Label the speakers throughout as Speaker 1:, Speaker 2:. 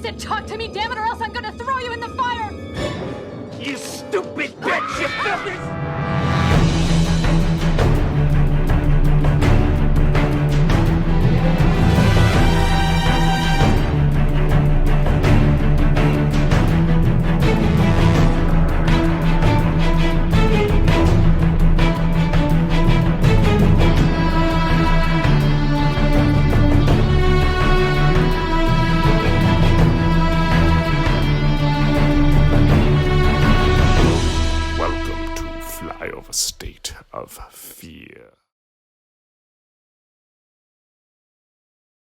Speaker 1: said talk to me, damn it, or else I'm gonna throw you in the fire!
Speaker 2: You stupid bitch! You filthy...
Speaker 3: Flyover State of Fear.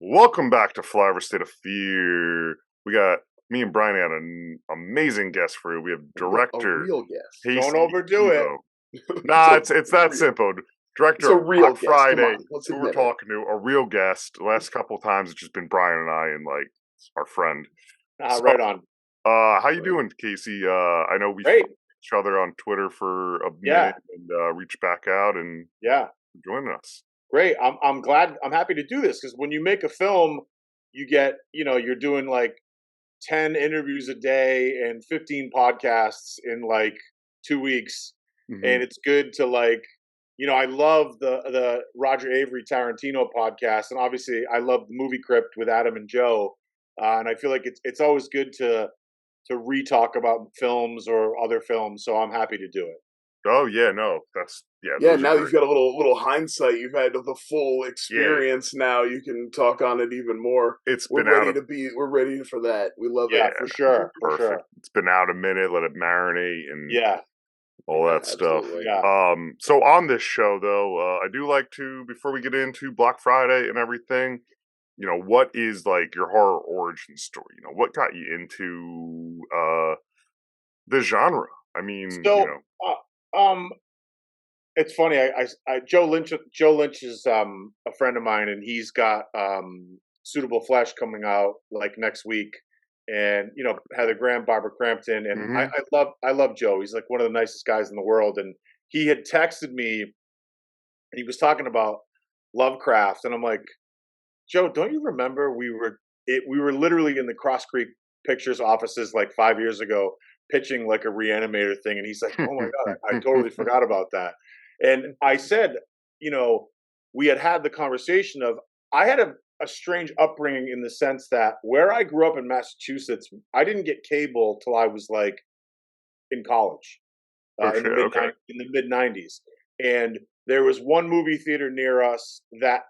Speaker 3: Welcome back to Flyover State of Fear. We got me and Brian had an amazing guest for you. We have director.
Speaker 4: A real guest.
Speaker 3: Casey
Speaker 5: Don't overdo
Speaker 3: Tebo. Nah, it's that
Speaker 4: real.
Speaker 3: simple. Director
Speaker 4: It's a real
Speaker 3: on
Speaker 4: guest.
Speaker 3: Friday.
Speaker 4: Come on, let's
Speaker 3: Who we're
Speaker 4: admit it.
Speaker 3: talking to, a real guest. The last couple of times it's just been Brian and I and like our friend.
Speaker 5: Right on.
Speaker 3: How you doing, Casey? I know we
Speaker 5: Great.
Speaker 3: each other on Twitter for a
Speaker 5: Yeah.
Speaker 3: minute and reached back out and
Speaker 5: Yeah.
Speaker 3: joining us.
Speaker 5: Great. I'm glad. I'm happy to do this because when you make a film, you get, you're doing like 10 interviews a day and 15 podcasts in like 2 weeks.
Speaker 3: Mm-hmm.
Speaker 5: And it's good to like, I love the Roger Avery Tarantino podcast. And obviously I love the Movie Crypt with Adam and Joe. And I feel like it's always good to re-talk about films or other films. So I'm happy to do it.
Speaker 3: Oh yeah, no, that's
Speaker 4: Yeah, now you've got a little hindsight. You've had the full experience.
Speaker 3: Yeah.
Speaker 4: Now you can talk on it even more. We're ready for that. We love it.
Speaker 5: Yeah, for sure.
Speaker 3: Perfect.
Speaker 5: For sure.
Speaker 3: It's been out a minute. Let it marinate and all that stuff.
Speaker 4: Absolutely.
Speaker 5: Yeah.
Speaker 3: So on this show though, I do like to, before we get into Black Friday and everything, what is like your horror origin story? What got you into the genre? I mean,
Speaker 5: it's funny. Joe Lynch is a friend of mine, and he's got Suitable Flesh coming out like next week, and Heather Graham, Barbara Crampton, and
Speaker 3: Mm-hmm.
Speaker 5: I love Joe. He's like one of the nicest guys in the world, and he had texted me, and he was talking about Lovecraft, and I'm like, Joe, don't you remember we were literally in the Cross Creek Pictures offices like 5 years ago pitching like a Reanimator thing, and he's like, oh my god, I totally forgot about that. And I said, we had the conversation of, I had a strange upbringing in the sense that where I grew up in Massachusetts, I didn't get cable till I was like in college, in the mid 90s. And there was one movie theater near us that,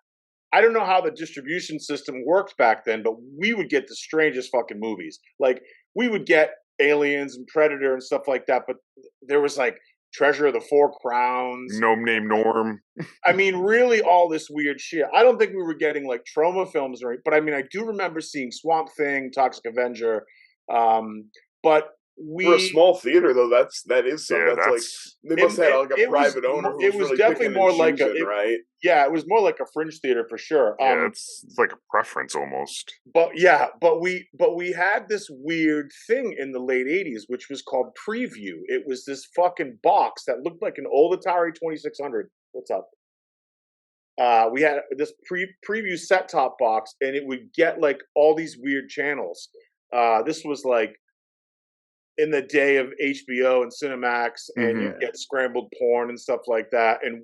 Speaker 5: I don't know how the distribution system worked back then, but we would get the strangest fucking movies. Like, we would get Aliens and Predator and stuff like that, but there was like Treasure of the Four Crowns.
Speaker 3: Gnome Named Norm.
Speaker 5: I mean, really all this weird shit. I don't think we were getting like trauma films or anything, but I mean, I do remember seeing Swamp Thing, Toxic Avenger, but
Speaker 4: for a small theater though, that is something that's like they must have had like a private owner who
Speaker 5: it was
Speaker 4: really
Speaker 5: definitely more like
Speaker 4: right?
Speaker 5: Yeah, it was more like a fringe theater for sure.
Speaker 3: Yeah, it's like a preference almost.
Speaker 5: But we had this weird thing in the late 80s, which was called Preview. It was this fucking box that looked like an old Atari 2600. What's up? We had this preview set-top box, and it would get like all these weird channels. This was like in the day of HBO and Cinemax, and you get scrambled porn and stuff like that. And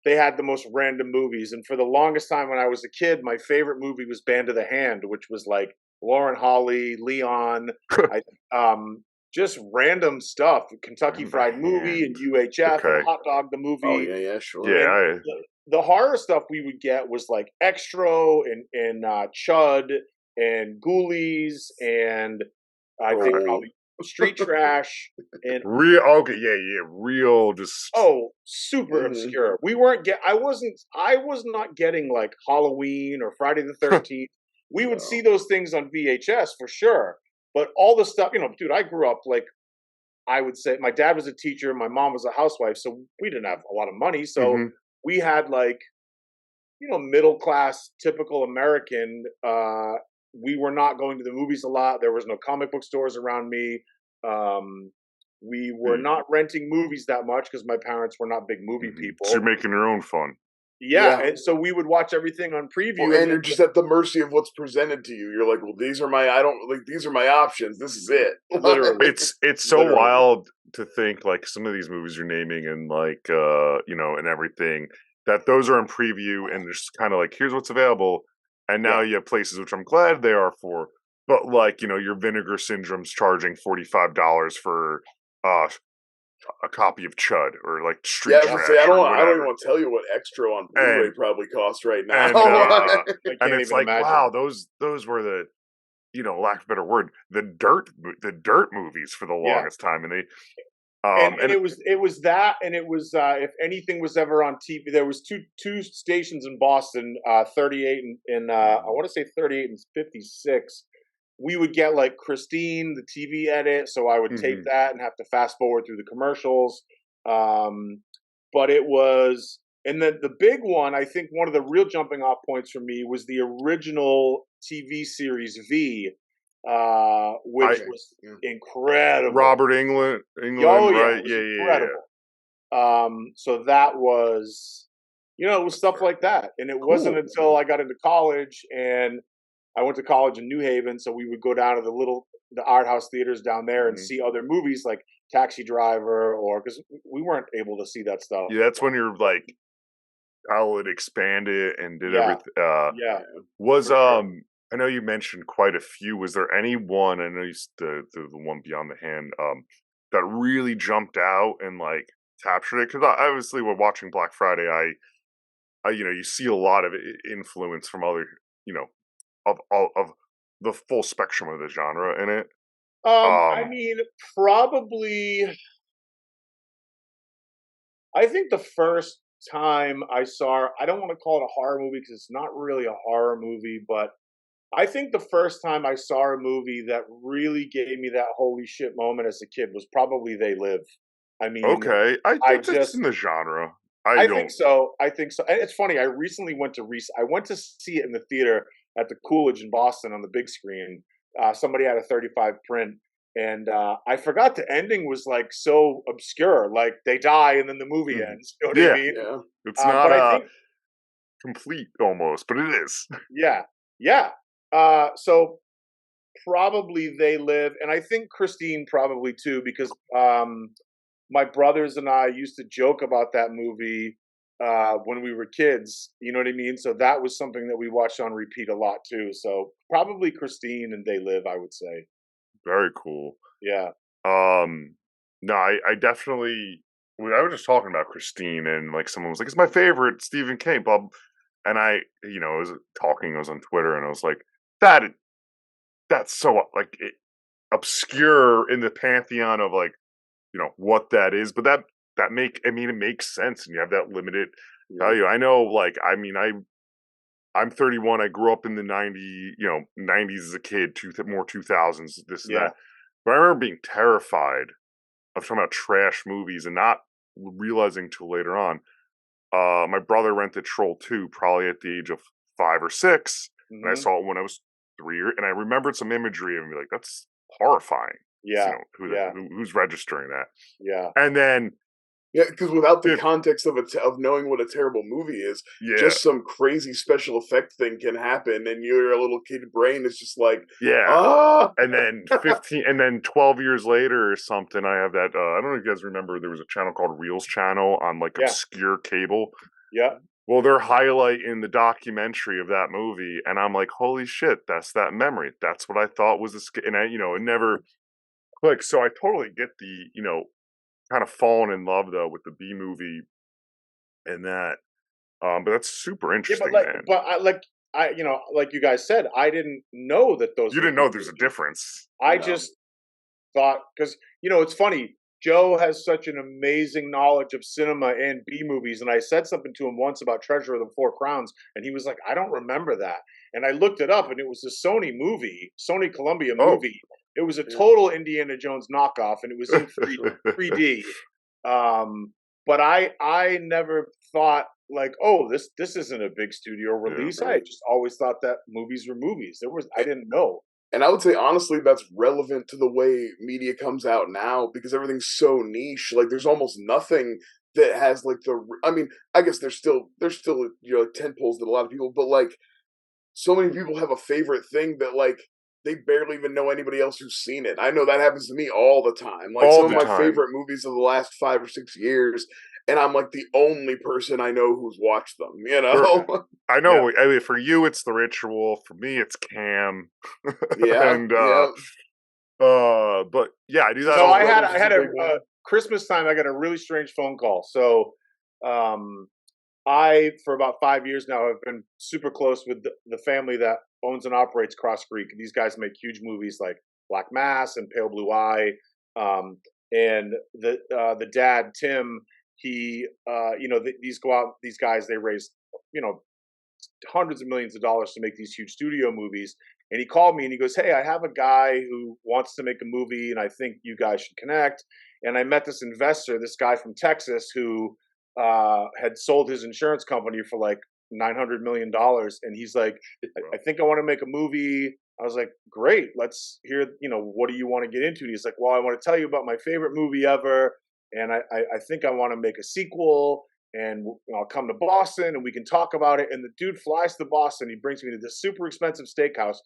Speaker 5: they had the most random movies. And for the longest time when I was a kid, my favorite movie was Band of the Hand, which was like Lauren Holly, Leon, just random stuff. Kentucky Fried Movie and UHF and Hot Dog the Movie.
Speaker 4: Oh yeah, sure.
Speaker 3: Yeah.
Speaker 5: The horror stuff we would get was like Extro and Chud and Ghoulies and I think probably Street Trash and
Speaker 3: real just
Speaker 5: super obscure. We weren't I was not getting like Halloween or Friday the 13th. We would see those things on VHS for sure, but all the stuff, dude, I grew up like, I would say my dad was a teacher, my mom was a housewife, so we didn't have a lot of money, so we had like middle class typical American. We were not going to the movies a lot. There was no comic book stores around me. We were not renting movies that much because my parents were not big movie people.
Speaker 3: So you're making your own fun.
Speaker 5: Yeah, and so we would watch everything on preview,
Speaker 4: and you're just at the mercy of what's presented to you. You're like, well, these are my options. This is it.
Speaker 5: Literally,
Speaker 3: it's so wild to think like some of these movies you're naming and like and everything that those are in preview and just kind of like here's what's available, and now you have places which I'm glad they are for, but like your Vinegar Syndrome's charging $45 for a copy of Chud or like Street Trash.
Speaker 4: I don't even want to tell you what extra on Blu-ray probably costs right now.
Speaker 3: And it's like, imagine. Wow, those were the, lack of a better word, the dirt movies for the longest time, and they.
Speaker 5: And it was that, and it was if anything was ever on TV, there was two stations in Boston, 38 and I want to say 38 and 56. We would get like Christine, the TV edit, so I would tape that and have to fast forward through the commercials. But it was, and then the big one, I think one of the real jumping off points for me was the original TV series V, which was incredible.
Speaker 3: Robert Englund, right?
Speaker 5: Incredible. So that was, it was stuff like that, and it wasn't until I got into college and I went to college in New Haven, so we would go down to the art house theaters down there and see other movies like Taxi Driver, or because we weren't able to see that stuff.
Speaker 3: Yeah, that's when you're like, how it expanded and did everything. Was I know you mentioned quite a few. Was there any one? I know the one Beyond the Hand that really jumped out and like captured it? Because obviously, when watching Black Friday, I you see a lot of influence from other of the full spectrum of the genre in it.
Speaker 5: I mean, probably. I think the first time I saw, I don't want to call it a horror movie because it's not really a horror movie, but I think the first time I saw a movie that really gave me that holy shit moment as a kid was probably They Live. I mean,
Speaker 3: okay, I think that's in the genre.
Speaker 5: I think so. And it's funny. I recently went to see it in the theater at the Coolidge in Boston on the big screen. Somebody had a 35 print, and I forgot the ending was like so obscure. Like they die and then the movie ends. You know what I mean?
Speaker 3: Yeah. It's not complete almost, but it is.
Speaker 5: Yeah. So probably They Live, and I think Christine probably too, because my brothers and I used to joke about that movie when we were kids. You know what I mean? So that was something that we watched on repeat a lot too. So probably Christine and They Live, I would say.
Speaker 3: Very cool.
Speaker 5: Yeah.
Speaker 3: No, I definitely. I was just talking about Christine, and like someone was like, "It's my favorite Stephen King." Bob, and I was talking. I was on Twitter, and I was like, "That's so like obscure in the pantheon of like." What that is, but it makes sense, and you have that limited value. I know, like, I'm 31. I grew up in the 90s as a kid, more 2000s, this and that. But I remember being terrified of talking about trash movies and not realizing till later on. My brother rented Troll 2 probably at the age of 5 or 6, and I saw it when I was 3, and I remembered some imagery and be like, that's horrifying.
Speaker 5: Yeah.
Speaker 3: Who's registering that?
Speaker 5: Yeah.
Speaker 3: And then
Speaker 4: because without the context of knowing what a terrible movie is, just some crazy special effect thing can happen, and your little kid brain is just like,
Speaker 3: And then 12 years later or something, I have that. I don't know if you guys remember, there was a channel called Reels Channel on like obscure cable.
Speaker 5: Yeah.
Speaker 3: Well, they're highlighting the documentary of that movie, and I'm like, holy shit, that's that memory. That's what I thought was and it never. Like, so I totally get the, kind of falling in love though with the B movie and that, but that's super interesting, man.
Speaker 5: But like you guys said, I didn't know that those.
Speaker 3: You didn't know there's a difference.
Speaker 5: I just thought, because it's funny. Joe has such an amazing knowledge of cinema and B movies, and I said something to him once about Treasure of the Four Crowns, and he was like, "I don't remember that," and I looked it up, and it was a Sony Columbia movie. It was a total Indiana Jones knockoff, and it was in 3D. But I never thought like, oh, this isn't a big studio release. I just always thought that movies were movies. I didn't know.
Speaker 4: And I would say, honestly, that's relevant to the way media comes out now, because everything's so niche. Like, there's almost nothing that has like I mean, I guess there's still you know, like tentpoles that a lot of people, but like so many people have a favorite thing that like they barely even know anybody else who's seen it. I know that happens to me all the time. Like
Speaker 3: All
Speaker 4: some
Speaker 3: the
Speaker 4: of my
Speaker 3: time.
Speaker 4: favorite movies of the last 5 or 6 years, and I'm like the only person I know who's watched them. You know?
Speaker 3: I know. I mean, for you, it's The Ritual. For me, it's Cam.
Speaker 4: Yeah,
Speaker 3: and
Speaker 4: yeah.
Speaker 3: but yeah, I do that.
Speaker 5: So
Speaker 3: all
Speaker 5: I
Speaker 3: the
Speaker 5: had a Christmas time. I got a really strange phone call. So, I for about 5 years now have been super close with the family that owns and operates Cross Creek. These guys make huge movies like Black Mass and Pale Blue Eye. And the dad Tim, he these guys, they raise hundreds of millions of dollars to make these huge studio movies. And he called me and he goes, "Hey, I have a guy who wants to make a movie and I think you guys should connect." And I met this investor, this guy from Texas who had sold his insurance company for like $900 million. And he's like, I think I want to make a movie. I was like, great, let's hear, what do you want to get into? And he's like, well, I want to tell you about my favorite movie ever. And I think I want to make a sequel, and I'll come to Boston and we can talk about it. And the dude flies to Boston. He brings me to this super expensive steakhouse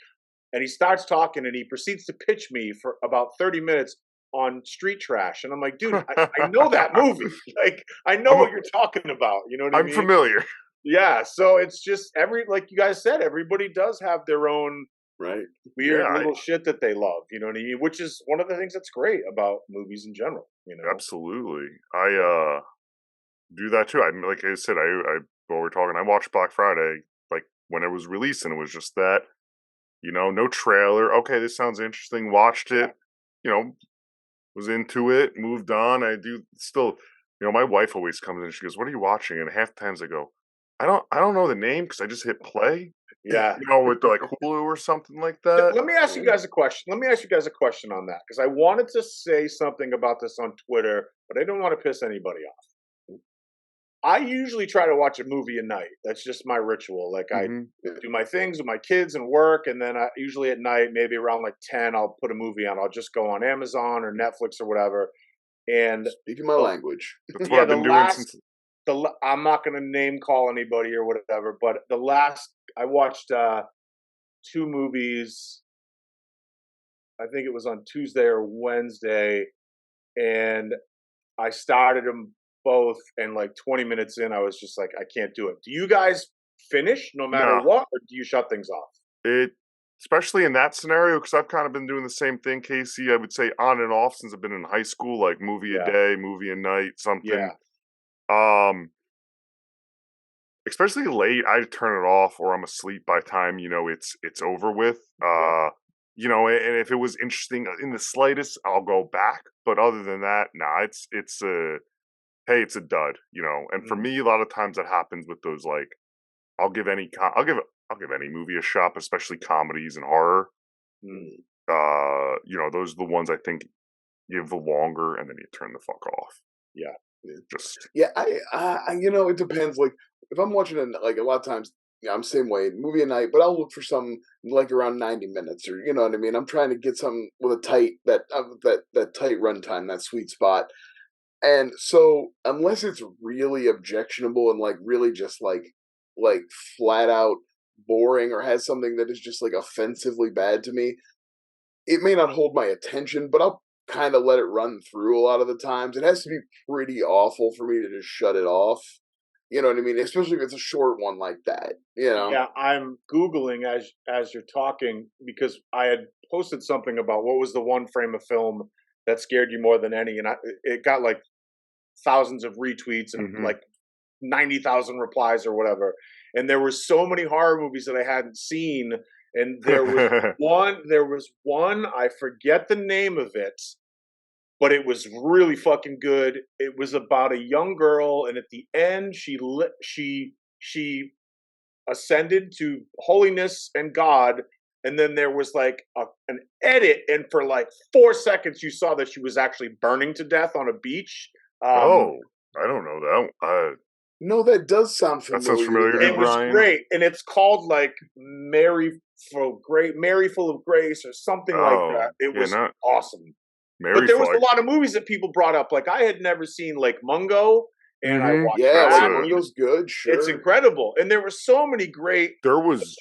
Speaker 5: and he starts talking and he proceeds to pitch me for about 30 minutes on Street Trash. And I'm like, dude, I know that movie. Like, I know what you're talking about. You know what I mean?
Speaker 3: I'm familiar.
Speaker 5: Yeah. So it's just like you guys said, everybody does have their own weird little shit that they love. You know what I mean? Which is one of the things that's great about movies in general.
Speaker 3: Absolutely. I do that too. Like I said, I while we're talking, I watched Black Friday like when it was released, and it was just that, no trailer. Okay, this sounds interesting. Watched it. Was into it. Moved on. I do still. My wife always comes in and she goes, "What are you watching?" And half times I go, I don't know the name because I just hit play.
Speaker 5: Yeah.
Speaker 3: With like Hulu or something like that.
Speaker 5: Let me ask you guys a question. Let me ask you guys a question on that, because I wanted to say something about this on Twitter, but I don't want to piss anybody off. I usually try to watch a movie a night. That's just my ritual. Like I do my things with my kids and work, and then usually at night, maybe around like 10, I'll put a movie on. I'll just go on Amazon or Netflix or whatever. And
Speaker 4: speaking my language,
Speaker 3: that's what I've been doing since.
Speaker 5: I'm not going to name call anybody or whatever, but I watched 2 movies. I think it was on Tuesday or Wednesday, and I started them both, and like 20 minutes in, I was just like, I can't do it. Do you guys finish no matter what, or do you shut things off?
Speaker 3: Especially in that scenario, because I've kind of been doing the same thing, Casey. I would say on and off since I've been in high school, like movie a day, movie a night, something.
Speaker 5: Yeah.
Speaker 3: Especially late, I turn it off or I'm asleep by the time it's over with. And if it was interesting in the slightest, I'll go back. But other than that, it's a dud. And for me, a lot of times that happens with those like I'll give any movie a shot, especially comedies and horror. Those are the ones I think give the longer, and then you turn the fuck off.
Speaker 5: Yeah.
Speaker 4: It depends. Like if I'm watching like a lot of times, I'm same way, movie a night, but I'll look for some like around 90 minutes, or you know what I mean. I'm trying to get something with a tight that tight runtime, that sweet spot. And so unless it's really objectionable and like really just like flat out boring or has something that is just like offensively bad to me, it may not hold my attention, but I'll kind of let it run through a lot of the times. It has to be pretty awful for me to just shut it off. You know what I mean? Especially if it's a short one like that.
Speaker 5: Yeah, I'm Googling as you're talking, because I had posted something about what was the one frame of film that scared you more than any, and it got like thousands of retweets and like 90,000 replies or whatever. And there were so many horror movies that I hadn't seen. And there was one, I forget the name of it, but it was really fucking good. It was about a young girl, and at the end, she ascended to holiness and God, and then there was like an edit, and for like 4 seconds, you saw that she was actually burning to death on a beach.
Speaker 3: I don't know that.
Speaker 4: No, that does sound familiar.
Speaker 3: That sounds familiar to
Speaker 5: It was great, and it's called like Mary Full of Grace or something like that. It was awesome. But there was a lot of movies that people brought up. Like I had never seen Lake Mungo, and I watched
Speaker 4: Yeah,
Speaker 5: that.
Speaker 4: like Ringo's good. Sure,
Speaker 5: It's incredible, and there were so many great.
Speaker 3: There was.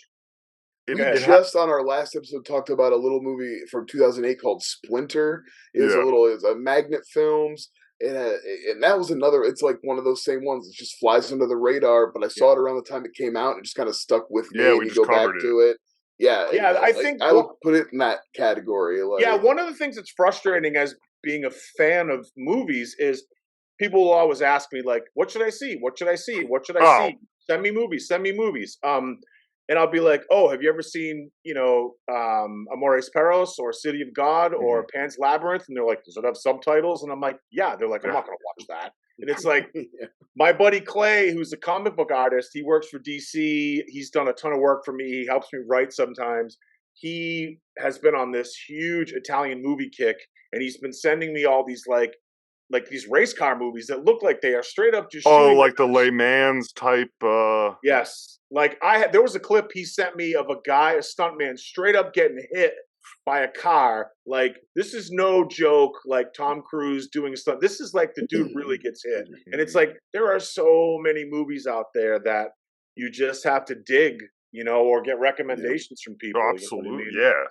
Speaker 4: We just on our last episode talked about a little movie from 2008 called Splinter. It's a Magnet Films. And that was another. It's like one of those same ones that just flies under the radar. But I saw it around the time it came out, and it just kind of stuck with me.
Speaker 3: Yeah,
Speaker 4: and
Speaker 3: we
Speaker 4: you
Speaker 3: just
Speaker 4: go back to it. Yeah,
Speaker 5: I
Speaker 4: like,
Speaker 5: think
Speaker 4: I would put it in that category. Like,
Speaker 5: yeah, one of the things that's frustrating as being a fan of movies is people will always ask me like, "What should I see? What should I see? What should I see? Send me movies. Send me movies." And I'll be like, "Oh, have you ever seen, Amores Perros or City of God or Pan's Labyrinth?" And they're like, "Does it have subtitles?" And I'm like, "Yeah." They're like, "I'm not going to watch that." And it's like, my buddy Clay, who's a comic book artist, he works for DC. He's done a ton of work for me. He helps me write sometimes. He has been on this huge Italian movie kick, and he's been sending me all these like these race car movies that look like they are straight up just shooting.
Speaker 3: Like the Le Mans type.
Speaker 5: Yes, like there was a clip he sent me of a guy, a stuntman, straight up getting hit by a car. Like, this is no joke. Like Tom Cruise doing stuff. This is like the dude really gets hit, and it's like there are so many movies out there that you just have to dig, or get recommendations from people.
Speaker 3: Oh, absolutely,
Speaker 5: you know what I mean?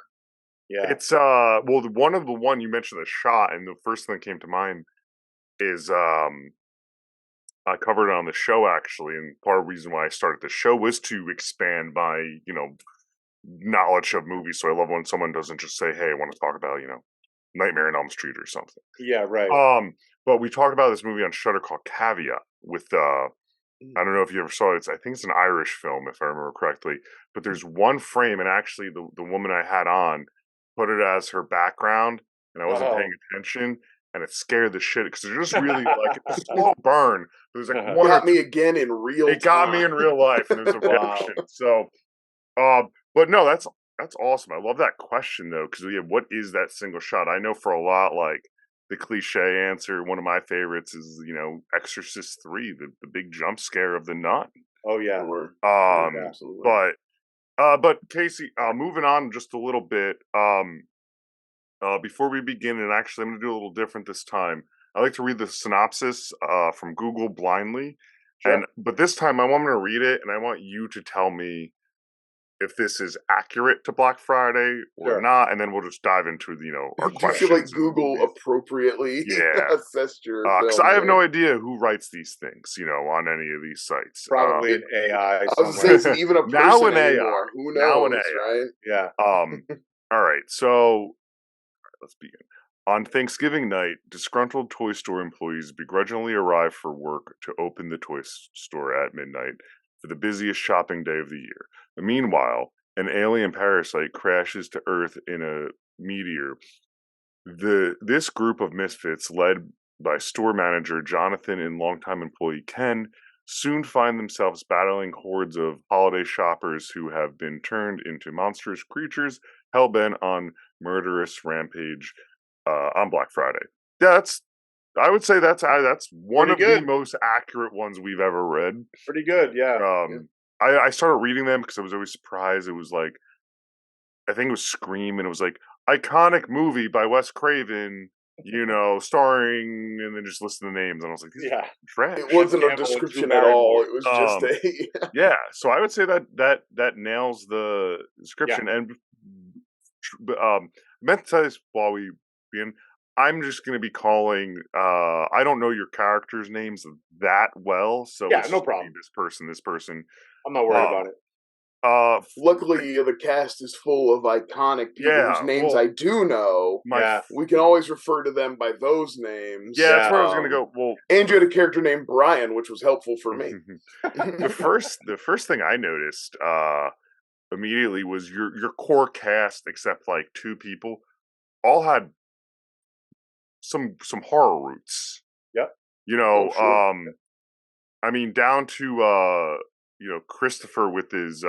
Speaker 5: Yeah.
Speaker 3: It's the one you mentioned, the shot, and the first thing that came to mind is I covered it on the show actually, and part of the reason why I started the show was to expand my knowledge of movies. So I love when someone doesn't just say, "Hey, I want to talk about Nightmare on Elm Street" or something.
Speaker 5: Yeah, right.
Speaker 3: But we talked about this movie on Shudder called Caveat with I don't know if you ever saw it. I think it's an Irish film, if I remember correctly. But there's one frame, and actually the woman I had on put it as her background, and I wasn't paying attention, and it scared the shit because it's just really like a slow burn. There's like one
Speaker 4: got me again in real.
Speaker 3: It got me in real life, and there's a reaction. So, but no, that's awesome. I love that question though, because what is that single shot? I know for a lot, like the cliche answer, one of my favorites is Exorcist 3, the big jump scare of the nun.
Speaker 5: Oh yeah,
Speaker 3: absolutely. But Casey, moving on just a little bit. Before we begin, and actually I'm going to do a little different this time. I like to read the synopsis from Google blindly, but this time I want to read it, and I want you to tell me if this is accurate to Black Friday or not, and then we'll just dive into our questions.
Speaker 4: Do you feel like Google appropriately assessed your film?
Speaker 3: Because I have no idea who writes these things, on any of these sites.
Speaker 5: Probably an AI.
Speaker 4: I was saying, is it even a person
Speaker 3: now an
Speaker 4: anymore?
Speaker 3: AI.
Speaker 4: Who knows,
Speaker 3: now an AI.
Speaker 4: right?
Speaker 5: Yeah.
Speaker 3: All right, so let's begin. On Thanksgiving night, disgruntled toy store employees begrudgingly arrive for work to open the toy store at midnight for the busiest shopping day of the year. Meanwhile, an alien parasite crashes to Earth in a meteor. This group of misfits, led by store manager Jonathan and longtime employee Ken, soon find themselves battling hordes of holiday shoppers who have been turned into monstrous creatures hell-bent on murderous rampage on Black Friday. Yeah, I would say that's one of the most accurate ones we've ever read.
Speaker 5: Pretty good, yeah.
Speaker 3: I started reading them because I was always surprised. It was like, I think it was Scream, and it was like, iconic movie by Wes Craven, starring, and then just listen to the names, and I was like, these are trash.
Speaker 4: It wasn't a description at all. It was just
Speaker 3: yeah. So I would say that nails the description.
Speaker 5: Yeah.
Speaker 3: And I meant to tell this while we begin. I'm just going to be calling. I don't know your characters' names that well, so
Speaker 5: no problem.
Speaker 3: This person.
Speaker 5: I'm not worried about it.
Speaker 4: Luckily, the cast is full of iconic people whose names I do know. We can always refer to them by those names.
Speaker 3: Yeah, that's where I was going to go. Well,
Speaker 4: and you had a character named Brian, which was helpful for me.
Speaker 3: the first thing I noticed immediately was your core cast, except like two people, all had some horror roots.
Speaker 5: Yep.
Speaker 3: I mean, down to Christopher with his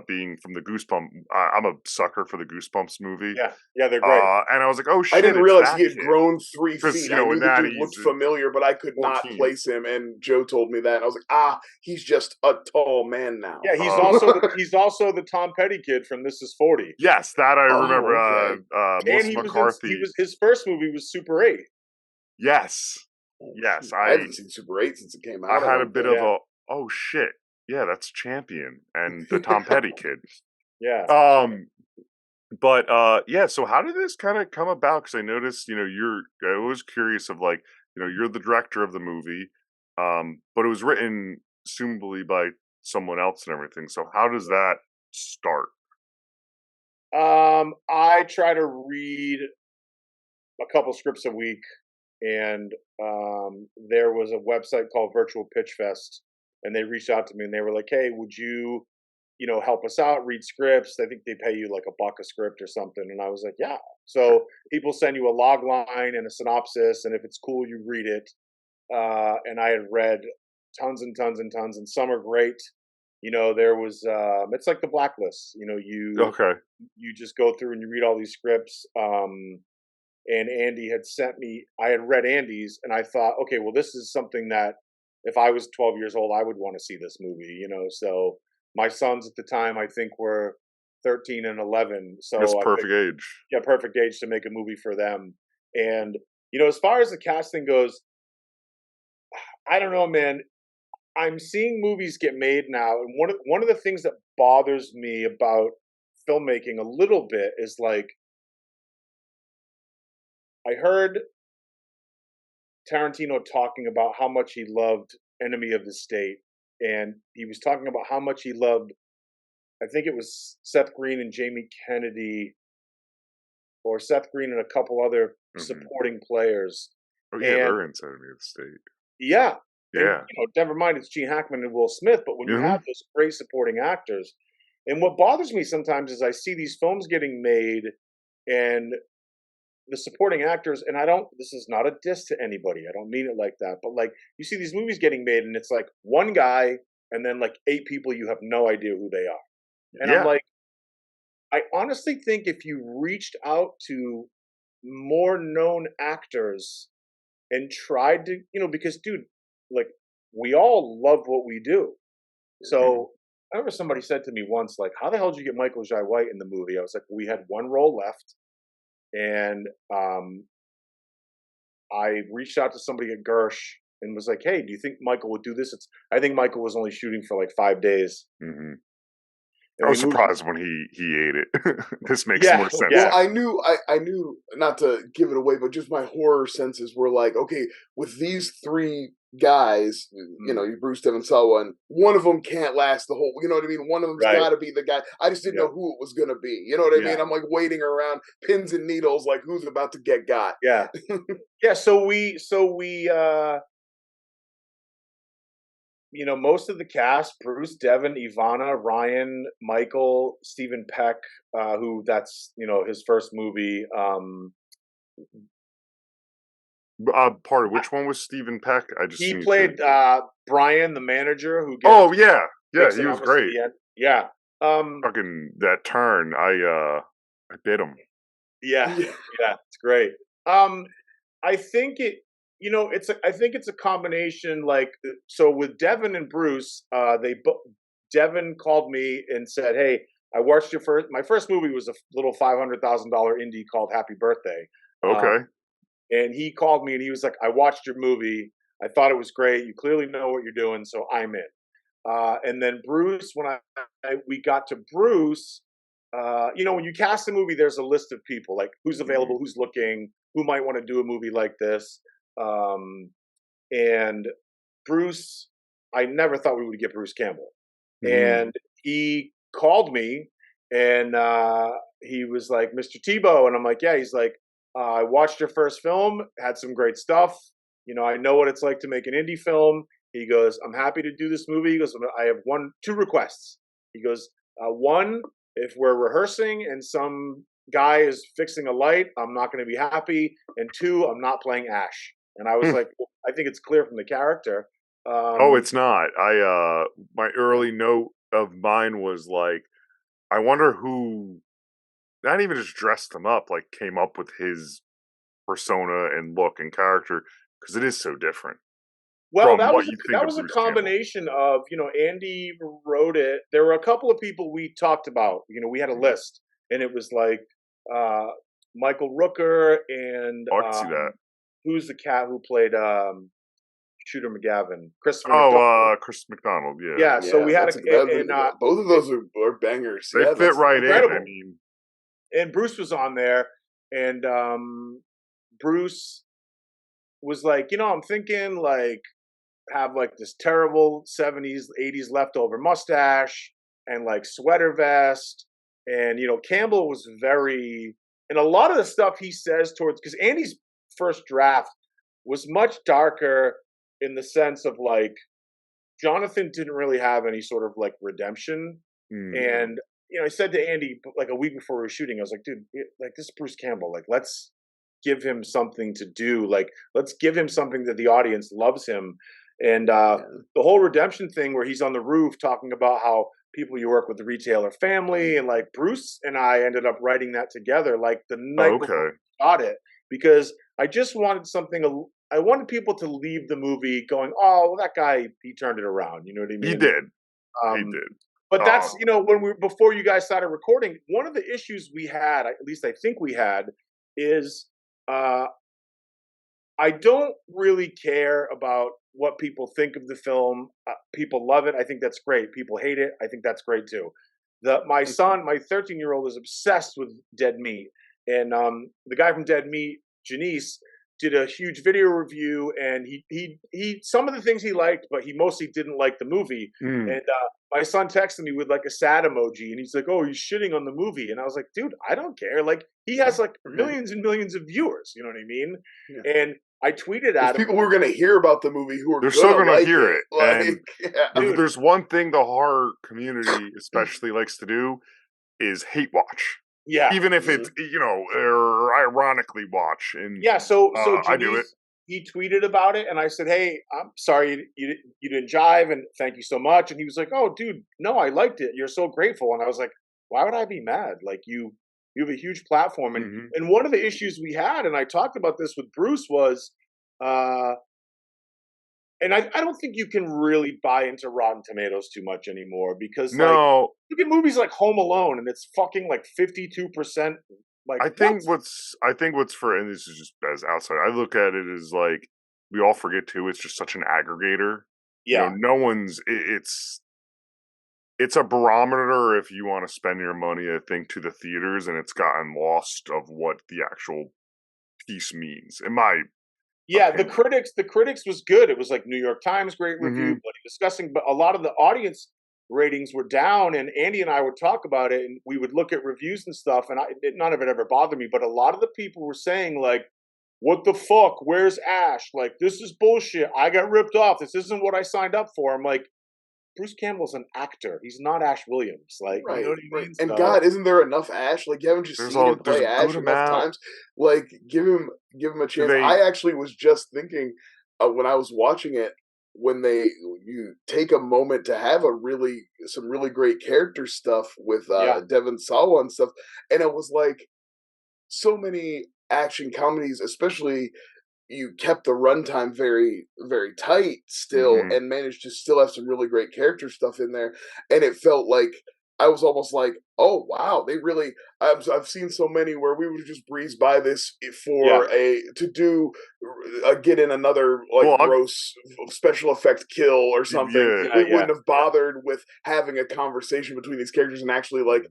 Speaker 3: being from the Goosebumps. I'm a sucker for the Goosebumps movie.
Speaker 5: Yeah, they're great.
Speaker 3: And I was like, oh shit!
Speaker 4: I didn't realize he had grown 3 feet. I knew the dude looked
Speaker 3: he's
Speaker 4: familiar, but I could 14. Not place him. And Joe told me that, and I was like, he's just a tall man now.
Speaker 5: Yeah, he's also the Tom Petty kid from This Is 40.
Speaker 3: Yes, that I remember.
Speaker 5: Okay.
Speaker 3: Melissa McCarthy.
Speaker 5: His first movie was Super 8.
Speaker 3: Yes. Yes,
Speaker 4: I haven't seen Super 8 since it came out.
Speaker 3: I had a bit
Speaker 4: think.
Speaker 3: of a oh shit, yeah, that's Champion and the Tom Petty kid.
Speaker 5: Yeah.
Speaker 3: But yeah. So how did this kind of come about? Because I noticed, I was curious of like, you're the director of the movie, but it was written assumably by someone else and everything. So how does that start?
Speaker 5: I try to read a couple scripts a week, and there was a website called Virtual Pitch Fest, and they reached out to me and they were like, "Hey, would you, help us out, read scripts? I think they pay you like $1 a script or something." And I was like, "Yeah." So people send you a log line and a synopsis, and if it's cool, you read it. And I had read tons and tons and tons, and some are great. There was it's like the blacklist.
Speaker 3: Okay.
Speaker 5: You just go through and you read all these scripts. And Andy had sent me. I had read Andy's, and I thought, okay, well, this is something that if I was 12 years old, I would want to see this movie. So my sons at the time, I think, were 13 and 11. So
Speaker 3: That's
Speaker 5: I
Speaker 3: perfect
Speaker 5: think,
Speaker 3: age.
Speaker 5: yeah, perfect age to make a movie for them. And as far as the casting goes, I don't know, man. I'm seeing movies get made now, and one of the things that bothers me about filmmaking a little bit is like, I heard Tarantino talking about how much he loved Enemy of the State, and he was talking about how much he loved, I think it was Seth Green and Jamie Kennedy, or Seth Green and a couple other supporting players.
Speaker 3: Oh yeah, they're in Enemy of the State.
Speaker 5: Yeah.
Speaker 3: Yeah.
Speaker 5: And, never mind, it's Gene Hackman and Will Smith, but when you have those great supporting actors, and what bothers me sometimes is I see these films getting made, and the supporting actors, and this is not a diss to anybody, I don't mean it like that, but like, you see these movies getting made and it's like one guy and then like 8 people you have no idea who they are. And I'm like, I honestly think if you reached out to more known actors and tried to, because dude, like, we all love what we do. So I remember somebody said to me once, like, how the hell did you get Michael Jai White in the movie? I was like, we had one role left. And I reached out to somebody at Gersh and was like, "Hey, do you think Michael would do this?" I think Michael was only shooting for like 5 days.
Speaker 3: I was surprised when he ate it. This makes more sense.
Speaker 4: Well, I knew not to give it away, but just my horror senses were like, okay, with these 3 guys, Bruce, Devon, Sawa, and one of them can't last the whole. You know what I mean? One of them's got to be the guy. I just didn't know who it was gonna be. You know what I mean? I'm like waiting around, pins and needles, like who's about to get got.
Speaker 5: Yeah, yeah. So we most of the cast: Bruce, Devon, Ivana, Ryan, Michael, Stephen Peck, who that's his first movie.
Speaker 3: Part of which one was Stephen Peck?
Speaker 5: He played Brian, the manager. He was great. Yeah,
Speaker 3: fucking that turn. I bit him.
Speaker 5: Yeah, yeah, it's great. I think I think it's a combination. Like, so with Devon and Bruce, Devon called me and said, "Hey, I watched my first movie was a little $500,000 indie called Happy Birthday."
Speaker 3: Okay.
Speaker 5: And he called me and he was like, "I watched your movie. I thought it was great. You clearly know what you're doing, so I'm in." And then Bruce, when we got to Bruce, when you cast a movie, there's a list of people, like who's available, who's looking, who might want to do a movie like this. And Bruce, I never thought we would get Bruce Campbell. And he called me and he was like, "Mr. Tebo," and I'm like, "Yeah." He's like, "I watched your first film, had some great stuff. I know what it's like to make an indie film." He goes, "I'm happy to do this movie." He goes, "I have 2 requests." He goes, "One, if we're rehearsing and some guy is fixing a light, I'm not going to be happy. And 2, I'm not playing Ash." And I was like, well, I think it's clear from the character.
Speaker 3: It's not. My early note of mine was like, I wonder who, not even just dressed him up, like came up with his persona and look and character, because it is so different.
Speaker 5: Well, that was a combination of, Andy wrote it. There were a couple of people we talked about. We had a list, and it was like Michael Rooker and
Speaker 3: I can see that.
Speaker 5: who's the cat who played Shooter McGavin? Christopher McDonald.
Speaker 3: Chris McDonald. Yeah,
Speaker 5: Yeah, so we had
Speaker 4: both of those are bangers.
Speaker 3: they
Speaker 4: Yeah,
Speaker 3: fit right in.
Speaker 5: incredible.
Speaker 3: I mean,
Speaker 5: and Bruce was on there, and Bruce was like, I'm thinking like have like this terrible 70s, 80s leftover mustache and like sweater vest. And, Campbell was and a lot of the stuff he says because Andy's first draft was much darker in the sense of like, Jonathan didn't really have any sort of like redemption. And, I said to Andy like a week before we were shooting, I was like, dude, like this is Bruce Campbell. Like, let's give him something to do. Like, let's give him something that the audience loves him. And the whole redemption thing where he's on the roof talking about how people you work with the retailer family, and like Bruce and I ended up writing that together like the night before we got it, because I just wanted something. I wanted people to leave the movie going, oh, well, that guy, he turned it around. You know what I mean?
Speaker 3: He did. He did.
Speaker 5: But that's, before you guys started recording, one of the issues we had, at least I think we had, is I don't really care about what people think of the film. People love it. I think that's great. People hate it. I think that's great too. My son, my 13-year-old, is obsessed with Dead Meat. And the guy from Dead Meat, Janice, did a huge video review, and he some of the things he liked, but he mostly didn't like the movie. And my son texted me with like a sad emoji, and he's like, "Oh, he's shitting on the movie." And I was like, "Dude, I don't care. Like, he has like millions and millions of viewers. You know what I mean?" Yeah. And I tweeted at him.
Speaker 4: People who are going to hear about the movie
Speaker 3: they're still going to hear it.
Speaker 4: Like,
Speaker 3: there's one thing the horror community especially likes to do is hate watch.
Speaker 5: Yeah,
Speaker 3: even if it's or ironically watch. And
Speaker 5: so Janice,
Speaker 3: I do it.
Speaker 5: He tweeted about it, and I said, "Hey, I'm sorry you didn't jive, and thank you so much." And he was like, "Oh, dude, no, I liked it. You're so grateful." And I was like, "Why would I be mad? Like you have a huge platform." And and one of the issues we had, and I talked about this with Bruce, was, and I don't think you can really buy into Rotten Tomatoes too much anymore, because like, look at movies like Home Alone, and it's fucking like 52%. Like,
Speaker 3: I think what's for, and this is just as outside, I look at it as like, we all forget too, it's just such an aggregator.
Speaker 5: Yeah.
Speaker 3: No one's, it's a barometer if you want to spend your money, I think, to the theaters, and it's gotten lost of what the actual piece means. In my opinion.
Speaker 5: the critics was good. It was like New York Times, great review, bloody disgusting, but a lot of the audience ratings were down, and Andy and I would talk about it, and we would look at reviews and stuff, and none of it ever bothered me, but a lot of the people were saying like, what the fuck, where's Ash? Like, this is bullshit. I got ripped off. This isn't what I signed up for. I'm like, Bruce Campbell's an actor. He's not Ash Williams. Like, you know what I mean?
Speaker 4: And so, God, isn't there enough Ash? Like, you haven't just seen him play Ash enough times? Like, give him a chance. I actually was just thinking when I was watching it, when you take a moment to have some really great character stuff with Devon, Sawa and stuff, and it was like so many action comedies, especially. You kept the runtime very, very tight still, and managed to still have some really great character stuff in there. And it felt like I was almost like, oh wow, they really. I've seen so many where we would just breeze by this for get in another gross special effect kill or something. We wouldn't have bothered with having a conversation between these characters and actually like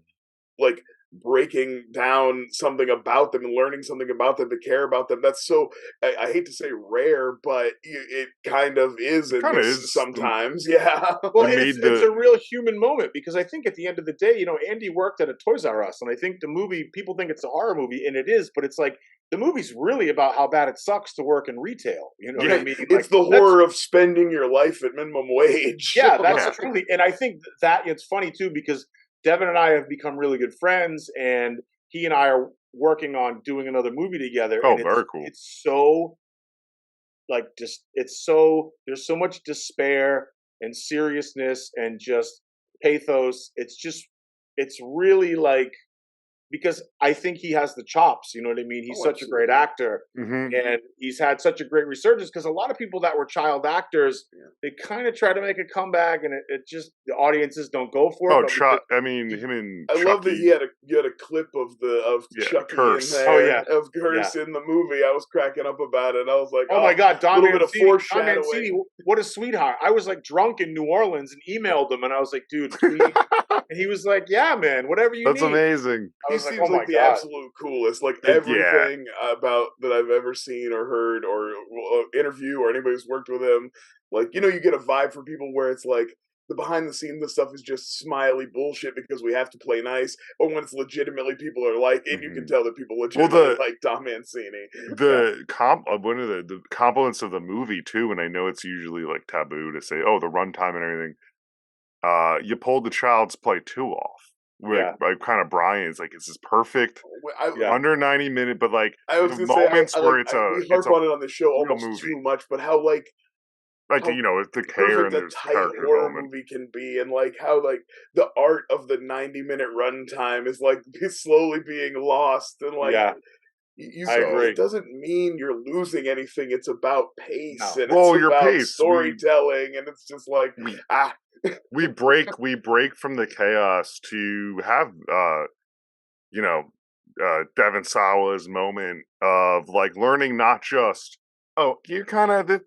Speaker 4: breaking down something about them and learning something about them to care about them. That's so, I hate to say rare, but it kind of is sometimes. Yeah.
Speaker 5: Well, it's a real human moment, because I think at the end of the day, Andy worked at a Toys R Us, and I think the movie, people think it's a horror movie, and it is, but it's like, the movie's really about how bad it sucks to work in retail. You know what I mean?
Speaker 4: It's the horror of spending your life at minimum wage.
Speaker 5: Yeah, that's truly, and I think that it's funny too, because Devon and I have become really good friends, and he and I are working on doing another movie together.
Speaker 3: Oh, very cool.
Speaker 5: It's so, like, there's so much despair and seriousness and just pathos. It's really like, because I think he has the chops. You know what I mean? He's such a great actor, and he's had such a great resurgence. Because a lot of people that were child actors, they kind of try to make a comeback, and it just the audiences don't go for it.
Speaker 3: Oh,
Speaker 5: but
Speaker 3: Chuck! I mean, him and
Speaker 4: I
Speaker 3: Chucky.
Speaker 4: love that you had a clip of Chucky
Speaker 3: Curse.
Speaker 4: in there, of Curse in the movie. I was cracking up about it. And I was like,
Speaker 5: oh my god, Don
Speaker 4: a little bit of foreshadowing.
Speaker 5: Don Mancini, what a sweetheart! I was like drunk in New Orleans and emailed him, and I was like, dude, please. And he was like, yeah, man, whatever you need.
Speaker 3: That's amazing.
Speaker 4: He seems like the absolute coolest. Like everything about that I've ever seen or heard or interview or anybody who's worked with him. Like, you get a vibe from people where it's like the behind the scenes, the stuff is just smiley bullshit because we have to play nice. Or when it's legitimately people are like, and you can tell that people legitimately like Don Mancini.
Speaker 3: One of the compliments of the movie too, and I know it's usually like taboo to say, oh, the runtime and everything. You pulled the Child's Play 2 off. Like kind of Brian is like, it's this perfect under 90 minute, but like
Speaker 4: I was
Speaker 3: the
Speaker 4: moments
Speaker 3: where
Speaker 4: we harp on it on the show almost too much, but how
Speaker 3: it's the care and
Speaker 4: the tight horror movie can be, and like how like the art of the 90-minute runtime is like slowly being lost, and like
Speaker 5: I agree.
Speaker 4: It doesn't mean you're losing anything. It's about pace and
Speaker 3: your
Speaker 4: about
Speaker 3: pace,
Speaker 4: storytelling, and it's just like
Speaker 3: we break from the chaos to have Devon Sawa's moment of like learning not just you're kind of the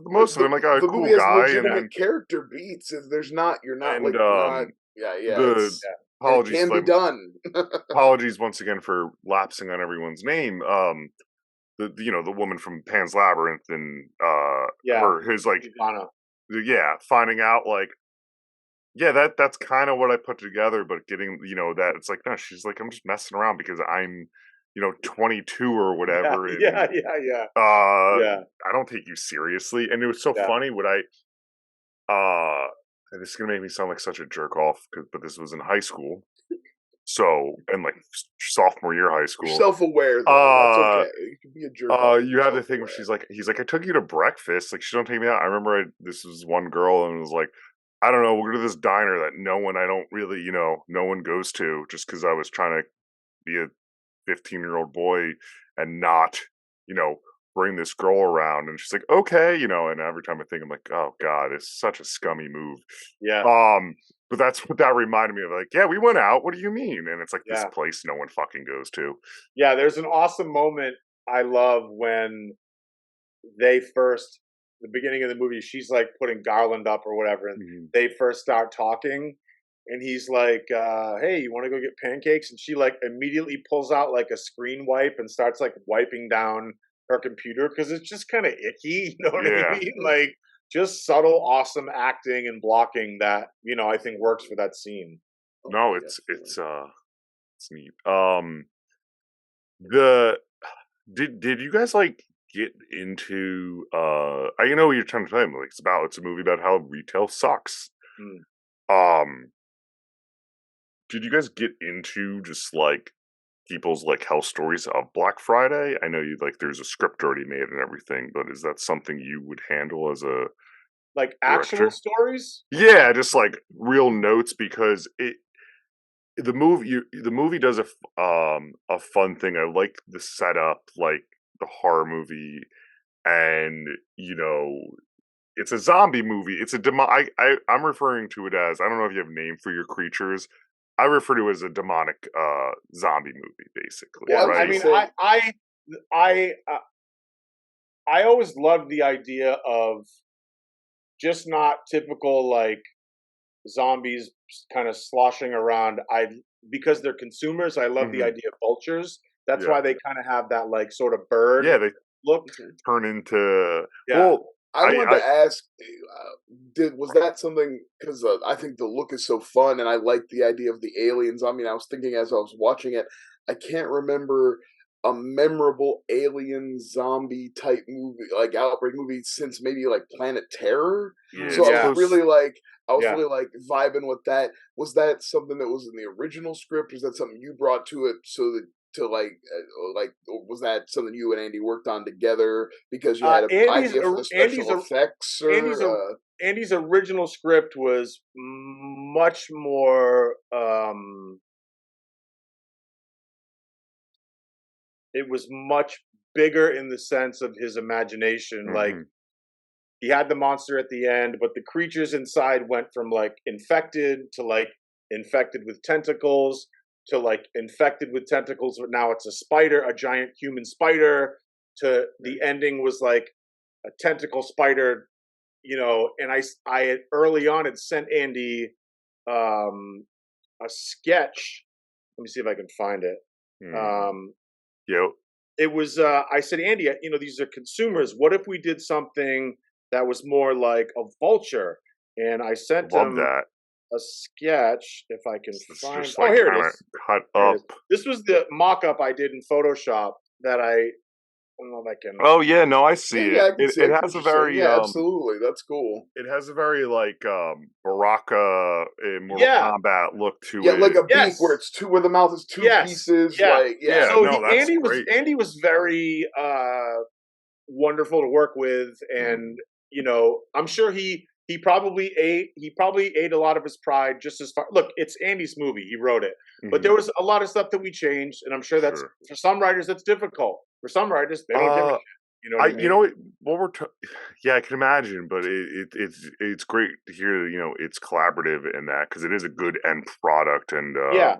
Speaker 3: most of them like
Speaker 4: the
Speaker 3: cool
Speaker 4: movie has
Speaker 3: guy
Speaker 4: legitimate
Speaker 3: and
Speaker 4: character beats. You're not
Speaker 3: apologies,
Speaker 4: it can be done.
Speaker 3: Apologies once again for lapsing on everyone's name. The woman from Pan's Labyrinth and finding out like that's kind of what I put together, but getting that it's like no, she's like I'm just messing around because I'm 22 or whatever. I don't take you seriously, and it was so funny when and this is gonna make me sound like such a jerk off, but this was in high school, so and like sophomore year high school.
Speaker 4: You're self-aware, though. That's okay. You can be a jerk.
Speaker 3: You have the thing where he's like, I took you to breakfast. Like, she don't take me out. I remember this was one girl and it was like, I don't know, we'll go to this diner that no one goes to, just because I was trying to be a 15-year-old boy and not, bring this girl around. And she's like, okay, and every time I think, I'm like, oh God, it's such a scummy move.
Speaker 5: Yeah.
Speaker 3: But that's what that reminded me of. Like, yeah, we went out. What do you mean? And it's like this place no one fucking goes to.
Speaker 5: Yeah, there's an awesome moment I love when the beginning of the movie, she's like putting garland up or whatever, and they first start talking. And he's like, hey, you want to go get pancakes? And she like immediately pulls out like a screen wipe and starts like wiping down her computer because it's just kind of icky. You know what I mean? Like just subtle, awesome acting and blocking that, I think works for that scene.
Speaker 3: No, it's neat. Did you guys like get into I know you're trying to tell me like it's a movie about how retail sucks. Did you guys get into just like people's like hell stories of Black Friday? I know there's a script already made and everything, but is that something you would handle as a
Speaker 5: like actual stories?
Speaker 3: Yeah, just like real notes, because the movie does a fun thing. I like the setup, like the horror movie, and it's a zombie movie. It's I'm referring to it as, I don't know if you have a name for your creatures. I refer to it as a demonic zombie movie, basically.
Speaker 5: Yeah,
Speaker 3: right?
Speaker 5: I mean, I always loved the idea of just not typical like zombies kind of sloshing around. Because they're consumers, I love the idea of vultures. That's why they kind of have that like sort of bird
Speaker 3: they
Speaker 5: look.
Speaker 3: Turn into
Speaker 4: Well, I wanted to ask, was that something, because I think the look is so fun, and I like the idea of the aliens. I mean, I was thinking as I was watching it, I can't remember a memorable alien zombie type movie, like outbreak movie, since maybe like Planet Terror.
Speaker 3: Yeah,
Speaker 4: So
Speaker 3: it's
Speaker 4: I was
Speaker 3: close.
Speaker 4: really like,
Speaker 5: Yeah.
Speaker 4: vibing with that. Was that something that was in the original script? Was that something you brought to it so that was that something you and Andy worked on together because you had an idea for the special effects,
Speaker 5: Andy's
Speaker 4: or
Speaker 5: Andy's original script was much more. It was much bigger in the sense of his imagination. Like,
Speaker 3: Mhm.
Speaker 5: he had the monster at the end, but the creatures inside went from like infected to like infected with tentacles to like infected with tentacles, but now it's a spider, a giant human spider. To the ending was like a tentacle spider, And I had early on had sent Andy a sketch. Let me see if I can find it. Um,
Speaker 3: Yep.
Speaker 5: it was I said, Andy, these are consumers. What if we did something that was more like a vulture? And I sent
Speaker 3: Love
Speaker 5: him
Speaker 3: that.
Speaker 5: a sketch, if I can
Speaker 3: It's
Speaker 5: find.
Speaker 3: just
Speaker 5: Oh,
Speaker 3: like
Speaker 5: here it
Speaker 3: kind of
Speaker 5: is.
Speaker 3: cut
Speaker 5: Here it
Speaker 3: up.
Speaker 5: is. This was the mock-up I did in Photoshop that I don't know if I can.
Speaker 3: Oh yeah, no, I see
Speaker 4: yeah,
Speaker 3: it.
Speaker 4: I can see.
Speaker 3: It
Speaker 4: I get
Speaker 3: has
Speaker 4: what
Speaker 3: a
Speaker 4: you're saying.
Speaker 3: very
Speaker 4: Yeah, absolutely. That's cool.
Speaker 3: it has a very like Baraka in Mortal
Speaker 5: Yeah.
Speaker 3: Kombat look to
Speaker 4: Yeah, like
Speaker 3: it.
Speaker 4: a beak
Speaker 5: Yes.
Speaker 4: where the mouth is two
Speaker 5: Yes.
Speaker 4: pieces.
Speaker 5: Yeah.
Speaker 4: Like, yeah,
Speaker 3: Yeah,
Speaker 5: So
Speaker 3: no, that's great.
Speaker 5: Andy was very wonderful to work with, and I'm sure he probably ate a lot of his pride just as far. Look, it's Andy's movie; he wrote it, but there
Speaker 3: Mhm.
Speaker 5: was a lot of stuff that we changed, and I'm sure that's
Speaker 3: Sure.
Speaker 5: for some writers that's difficult. For some writers, they don't give a shit. You know what I
Speaker 3: You
Speaker 5: mean?
Speaker 3: know what we're yeah, I can imagine, but it's great to hear it's collaborative in that because it is a good end product, and
Speaker 5: Yeah,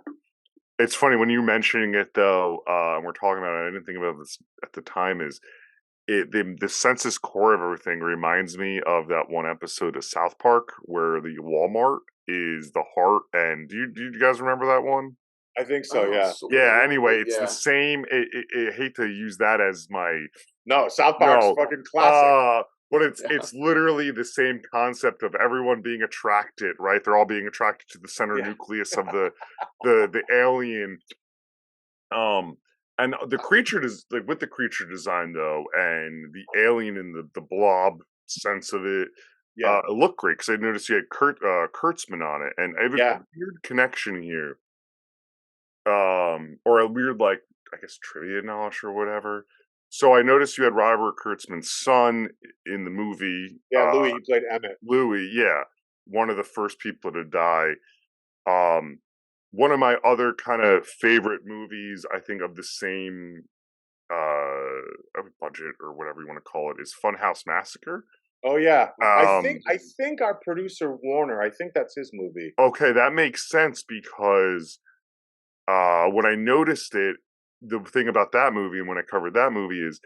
Speaker 3: it's funny when you're mentioning it though, and we're talking about it. I didn't think about this at the time. Is the census core of everything reminds me of that one episode of South Park where the Walmart is the heart, and do you guys remember that one?
Speaker 5: I think so. Yeah.
Speaker 4: sort of,
Speaker 3: Yeah.
Speaker 4: a little
Speaker 3: Anyway,
Speaker 4: bit,
Speaker 3: it's the
Speaker 4: yeah.
Speaker 3: same. I hate to use that as my
Speaker 5: No, South Park's
Speaker 3: no,
Speaker 5: fucking classic.
Speaker 3: but
Speaker 4: Yeah.
Speaker 3: it's literally the same concept of everyone being attracted, right? They're all being attracted to the center
Speaker 5: Yeah.
Speaker 3: nucleus of the alien. Um, and the creature is like with the creature design though, and the alien and the blob sense of it.
Speaker 5: Yeah.
Speaker 3: It looked great because I noticed you had Kurtzman on it, and I have a
Speaker 5: Yeah.
Speaker 3: weird connection here, or a weird like I guess trivia knowledge or whatever. So I noticed you had Robert Kurtzman's son in the movie,
Speaker 5: Yeah. Louis, he played Emmett.
Speaker 3: Louis. Yeah, one of the first people to die. Um, One of my other kind of favorite movies, I think, of the same budget or whatever you want to call it, is Funhouse Massacre.
Speaker 5: Oh yeah,
Speaker 3: Um,
Speaker 5: I think our producer Warner. I think that's his movie.
Speaker 3: okay, that makes sense because when I noticed it, the thing about that movie and when I covered that movie is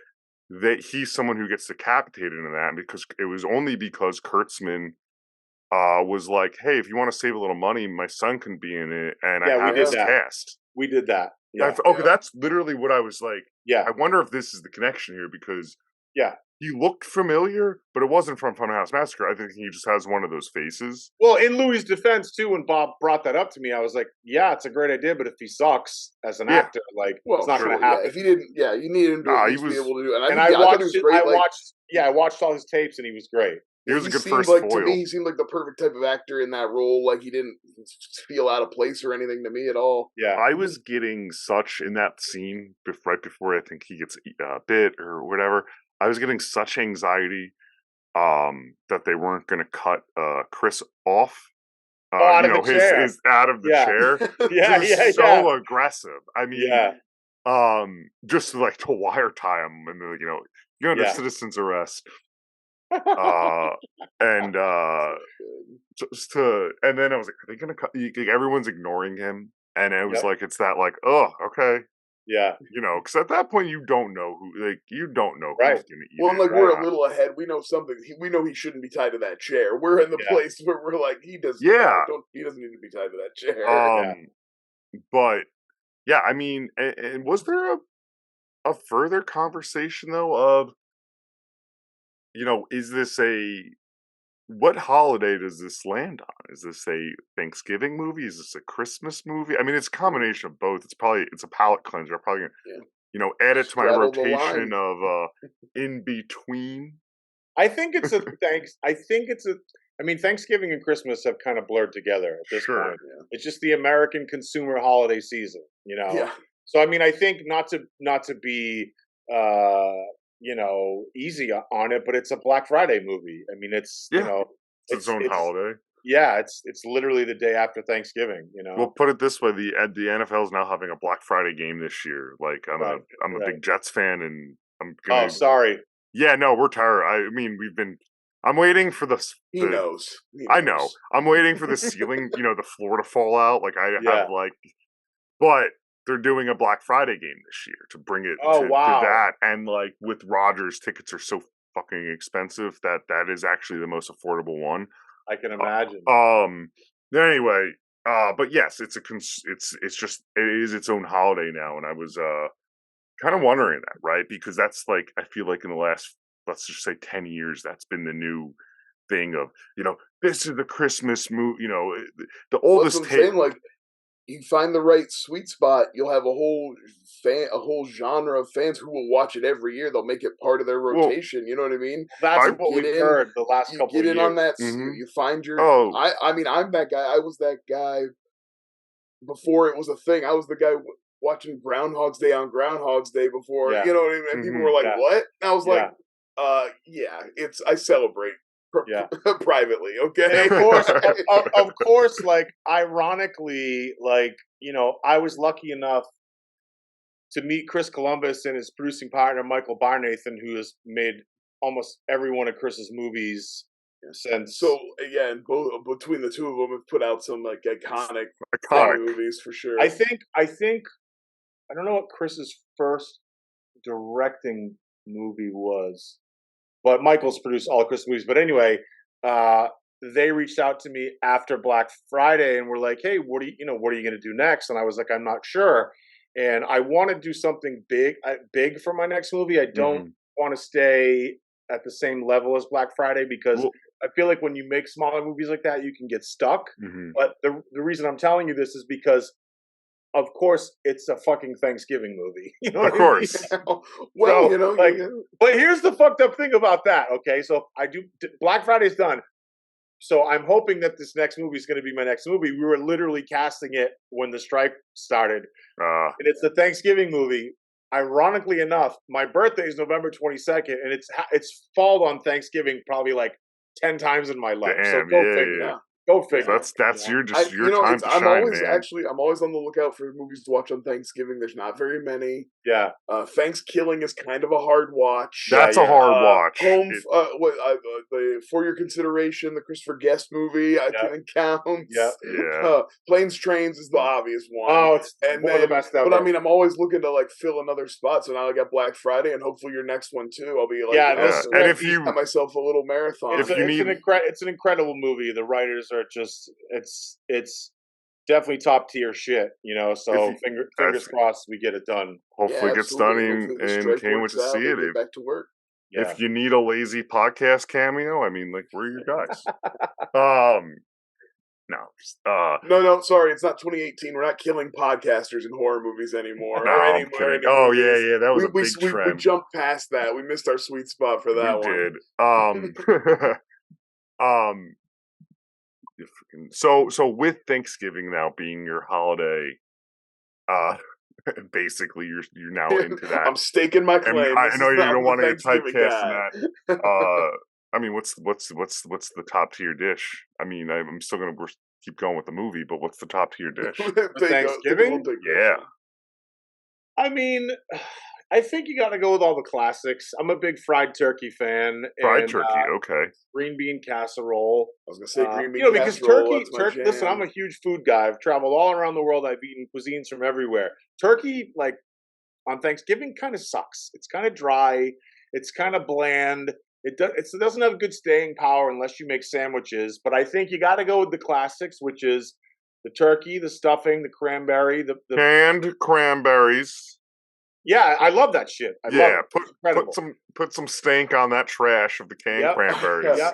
Speaker 3: that he's someone who gets decapitated in that because it was only because Kurtzman was like, hey, if you want to save a little money, my son can be in it, and I
Speaker 5: Yeah, we
Speaker 3: have
Speaker 5: did
Speaker 3: this
Speaker 5: that.
Speaker 3: cast.
Speaker 5: We did that. Yeah.
Speaker 3: Okay,
Speaker 4: Yeah.
Speaker 3: that's literally what I was like.
Speaker 5: Yeah.
Speaker 3: I wonder if this is the connection here because
Speaker 5: Yeah.
Speaker 3: he looked familiar, but it wasn't from Funhouse Massacre. I think he just has one of those faces.
Speaker 5: Well, in Louis' defense too, when Bob brought that up to me, I was like, "Yeah, it's a great idea, but if he sucks as an
Speaker 3: Yeah.
Speaker 5: actor, like,
Speaker 4: Well,
Speaker 5: it's not
Speaker 4: sure,
Speaker 5: going to
Speaker 4: yeah.
Speaker 5: happen."
Speaker 4: If he didn't, yeah, you need him to
Speaker 3: Nah,
Speaker 4: at
Speaker 3: he
Speaker 4: least be
Speaker 3: was.
Speaker 4: able to do it.
Speaker 5: And
Speaker 4: I thought he was great.
Speaker 5: I watched all his tapes, and he was great.
Speaker 3: He was a
Speaker 4: He
Speaker 3: good
Speaker 4: seemed
Speaker 3: first
Speaker 4: like to
Speaker 3: foil.
Speaker 4: me, he seemed like the perfect type of actor in that role. Like he didn't feel out of place or anything to me at all.
Speaker 5: Yeah.
Speaker 3: I was getting such in that scene right before I think he gets bit or whatever. I was getting such anxiety that they weren't going to cut Chris off.
Speaker 5: Oh, out of the chair.
Speaker 3: His out of the
Speaker 5: Yeah.
Speaker 3: chair.
Speaker 5: Yeah,
Speaker 3: It was
Speaker 5: yeah,
Speaker 3: so aggressive. I mean,
Speaker 5: yeah,
Speaker 3: just like to wire tie him and you're under
Speaker 5: yeah.
Speaker 3: citizen's arrest. And just to and then I was like, are they gonna cut? Like, everyone's ignoring him, and it was
Speaker 5: Yep.
Speaker 3: like it's that like, oh, okay,
Speaker 5: Yeah.
Speaker 3: because at that point you don't know you don't know
Speaker 5: Right.
Speaker 3: who's gonna eat
Speaker 4: Well,
Speaker 3: it.
Speaker 4: like
Speaker 5: right.
Speaker 4: we're a little ahead. We know something. We know he shouldn't be tied to that chair. We're in the
Speaker 5: Yeah.
Speaker 4: place where we're like, he does.
Speaker 3: Yeah.
Speaker 4: He doesn't need to be tied to that chair.
Speaker 5: Yeah.
Speaker 3: But yeah, I mean, and was there a further conversation though of is this what holiday does this land on? Is this a Thanksgiving movie? Is this a Christmas movie? I mean, it's a combination of both. It's a palate cleanser. Probably,
Speaker 4: Yeah.
Speaker 3: add it to my
Speaker 4: Straddle the
Speaker 3: rotation
Speaker 4: line.
Speaker 3: of in between.
Speaker 5: I think it's a thanks. I mean, Thanksgiving and Christmas have kind of blurred together at this
Speaker 3: Sure.
Speaker 5: point. It's just the American consumer holiday season,
Speaker 4: Yeah.
Speaker 5: So I mean, I think not to be easy on it, but it's a Black Friday movie. I mean, it's
Speaker 3: It's its own holiday.
Speaker 5: Yeah, it's literally the day after Thanksgiving.
Speaker 3: We'll put it this way: the NFL is now having a Black Friday game this year. Like I'm a big Jets fan, and I'm gonna.
Speaker 5: Oh, sorry.
Speaker 3: Yeah, no, we're tired. I mean, I'm waiting for the.
Speaker 4: He knows.
Speaker 3: I know. I'm waiting for the ceiling, the floor to fall out. Like I
Speaker 5: Yeah.
Speaker 3: have but they're doing a Black Friday game this year to bring it to that, and like with Rodgers, tickets are so fucking expensive that is actually the most affordable one.
Speaker 5: I can imagine.
Speaker 3: Anyway, but yes, it is its own holiday now, and I was kind of wondering that, right? Because that's like I feel like in the last, let's just say 10 years, that's been the new thing of this is the Christmas movie. The oldest
Speaker 4: that's what I'm saying, like you find the right sweet spot, you'll have a whole genre of fans who will watch it every year. They'll make it part of their rotation. You know what I mean?
Speaker 5: That's what we've heard the last couple of years.
Speaker 4: You get in on that. You find your. I mean, I'm that guy. I was that guy before it was a thing. I was the guy watching Groundhog's Day on Groundhog's Day before.
Speaker 5: Yeah.
Speaker 4: You know what I mean? And people were like, "What?" And I was like, it's I celebrate." Privately, okay.
Speaker 5: And of course, like ironically, I was lucky enough to meet Chris Columbus and his producing partner Michael Barnathan, who has made almost every one of Chris's movies since.
Speaker 4: So and between the two of them, have put out some like iconic movies for sure.
Speaker 5: I think I don't know what Chris's first directing movie was. But Michael's produced all of Chris movies. But anyway, they reached out to me after Black Friday and were like, "Hey, what are you going to do next?" And I was like, "I'm not sure." And I want to do something big for my next movie. I don't want to stay at the same level as Black Friday because I feel like when you make smaller movies like that, you can get stuck. But the reason I'm telling you this is because, of course, it's a fucking Thanksgiving movie. You know what I mean? Of course. But here's the fucked up thing about that. Okay, so Black Friday's done. So I'm hoping that this next movie is going to be my next movie. We were literally casting it when the strike started, and it's the Thanksgiving movie. Ironically enough, my birthday is November 22nd, and it's fallen on Thanksgiving probably like 10 times in my life.
Speaker 3: Damn,
Speaker 5: so go figure.
Speaker 3: Yeah.
Speaker 5: Go figure.
Speaker 3: That's your time to shine,
Speaker 4: I'm always on the lookout for movies to watch on Thanksgiving. There's not very many.
Speaker 5: Yeah.
Speaker 4: Thanksgiving is kind of a hard watch.
Speaker 3: That's a hard watch.
Speaker 4: For your consideration, the Christopher Guest movie I think counts.
Speaker 5: Yeah.
Speaker 4: Planes, Trains is the obvious one.
Speaker 5: Oh, it's one of the best ever.
Speaker 4: But I mean, I'm always looking to like fill another spot. So now I got Black Friday, and hopefully your next one too. I'll be like,
Speaker 3: and if you
Speaker 4: have myself a little marathon.
Speaker 5: It's an incredible movie. The writers are just it's definitely top tier shit, so fingers crossed we get it done.
Speaker 3: Hopefully it gets done and can't wait to see it.
Speaker 4: Get back to work.
Speaker 3: If you need a lazy podcast cameo, I mean, like, we're your guys.
Speaker 4: No, sorry, it's not 2018. We're not killing podcasters in horror movies anymore.
Speaker 3: No, I'm kidding. That was a big trend.
Speaker 4: We jumped past that. We missed our sweet spot for that one.
Speaker 3: We did. So with Thanksgiving now being your holiday, basically you're now into that.
Speaker 4: I'm staking my claim.
Speaker 3: I know you don't want to get typecast in that. I mean, what's the top tier dish? I mean, I'm still gonna keep going with the movie, but what's the top tier dish?
Speaker 5: Thanksgiving?
Speaker 3: Yeah.
Speaker 5: I mean, I think you got to go with all the classics. I'm a big fried turkey fan.
Speaker 3: Fried turkey, okay.
Speaker 5: Green bean casserole.
Speaker 4: I was gonna say green bean casserole.
Speaker 5: Because turkey. Listen, I'm a huge food guy. I've traveled all around the world. I've eaten cuisines from everywhere. Turkey, like on Thanksgiving, kind of sucks. It's kind of dry. It's kind of bland. It doesn't have good staying power unless you make sandwiches. But I think you got to go with the classics, which is the turkey, the stuffing, the cranberry, the
Speaker 3: canned cranberries.
Speaker 5: Yeah, I love that shit.
Speaker 3: Put some stank on that trash of the canned cranberries.
Speaker 4: Yeah.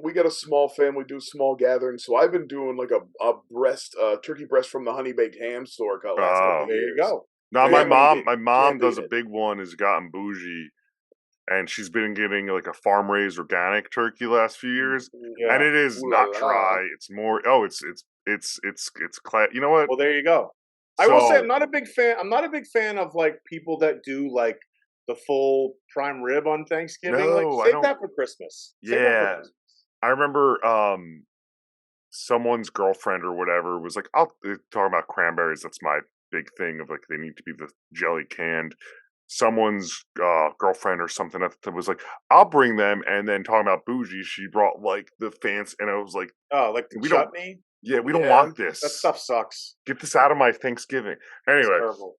Speaker 4: We got a small family, do small gatherings, so I've been doing like a turkey breast from the Honey Baked Ham store.
Speaker 5: There you go.
Speaker 3: No,
Speaker 4: Yeah,
Speaker 3: my mom
Speaker 4: can't
Speaker 3: does
Speaker 4: eat
Speaker 3: a
Speaker 4: it.
Speaker 3: big one. Has gotten bougie, and she's been getting like a farm raised organic turkey last few years, and
Speaker 5: Yeah.
Speaker 3: it is
Speaker 4: Ooh la
Speaker 3: not
Speaker 4: la.
Speaker 3: dry. It's more. Oh, you know what?
Speaker 5: Well, there you go. I will say
Speaker 3: So
Speaker 5: I'm not a big fan. I'm not a big fan of like people that do like the full prime rib on Thanksgiving. Like,
Speaker 3: no, I
Speaker 5: save
Speaker 3: don't.
Speaker 5: that for Christmas. Save that for
Speaker 3: Yeah,
Speaker 5: Christmas.
Speaker 3: I remember someone's girlfriend or whatever was like, "I'll talking about cranberries." That's my big thing of like they need to be the jelly canned. Someone's girlfriend or something that was like, "I'll bring them," and then talking about bougie, she brought like the fancy, and I was like,
Speaker 5: Oh, like the
Speaker 3: "We don't,
Speaker 5: chutney.
Speaker 3: yeah, we don't
Speaker 4: Yeah.
Speaker 3: want
Speaker 5: That
Speaker 3: this.
Speaker 5: stuff sucks.
Speaker 3: Get this out of my Thanksgiving."
Speaker 5: It's
Speaker 3: Anyway,
Speaker 5: terrible.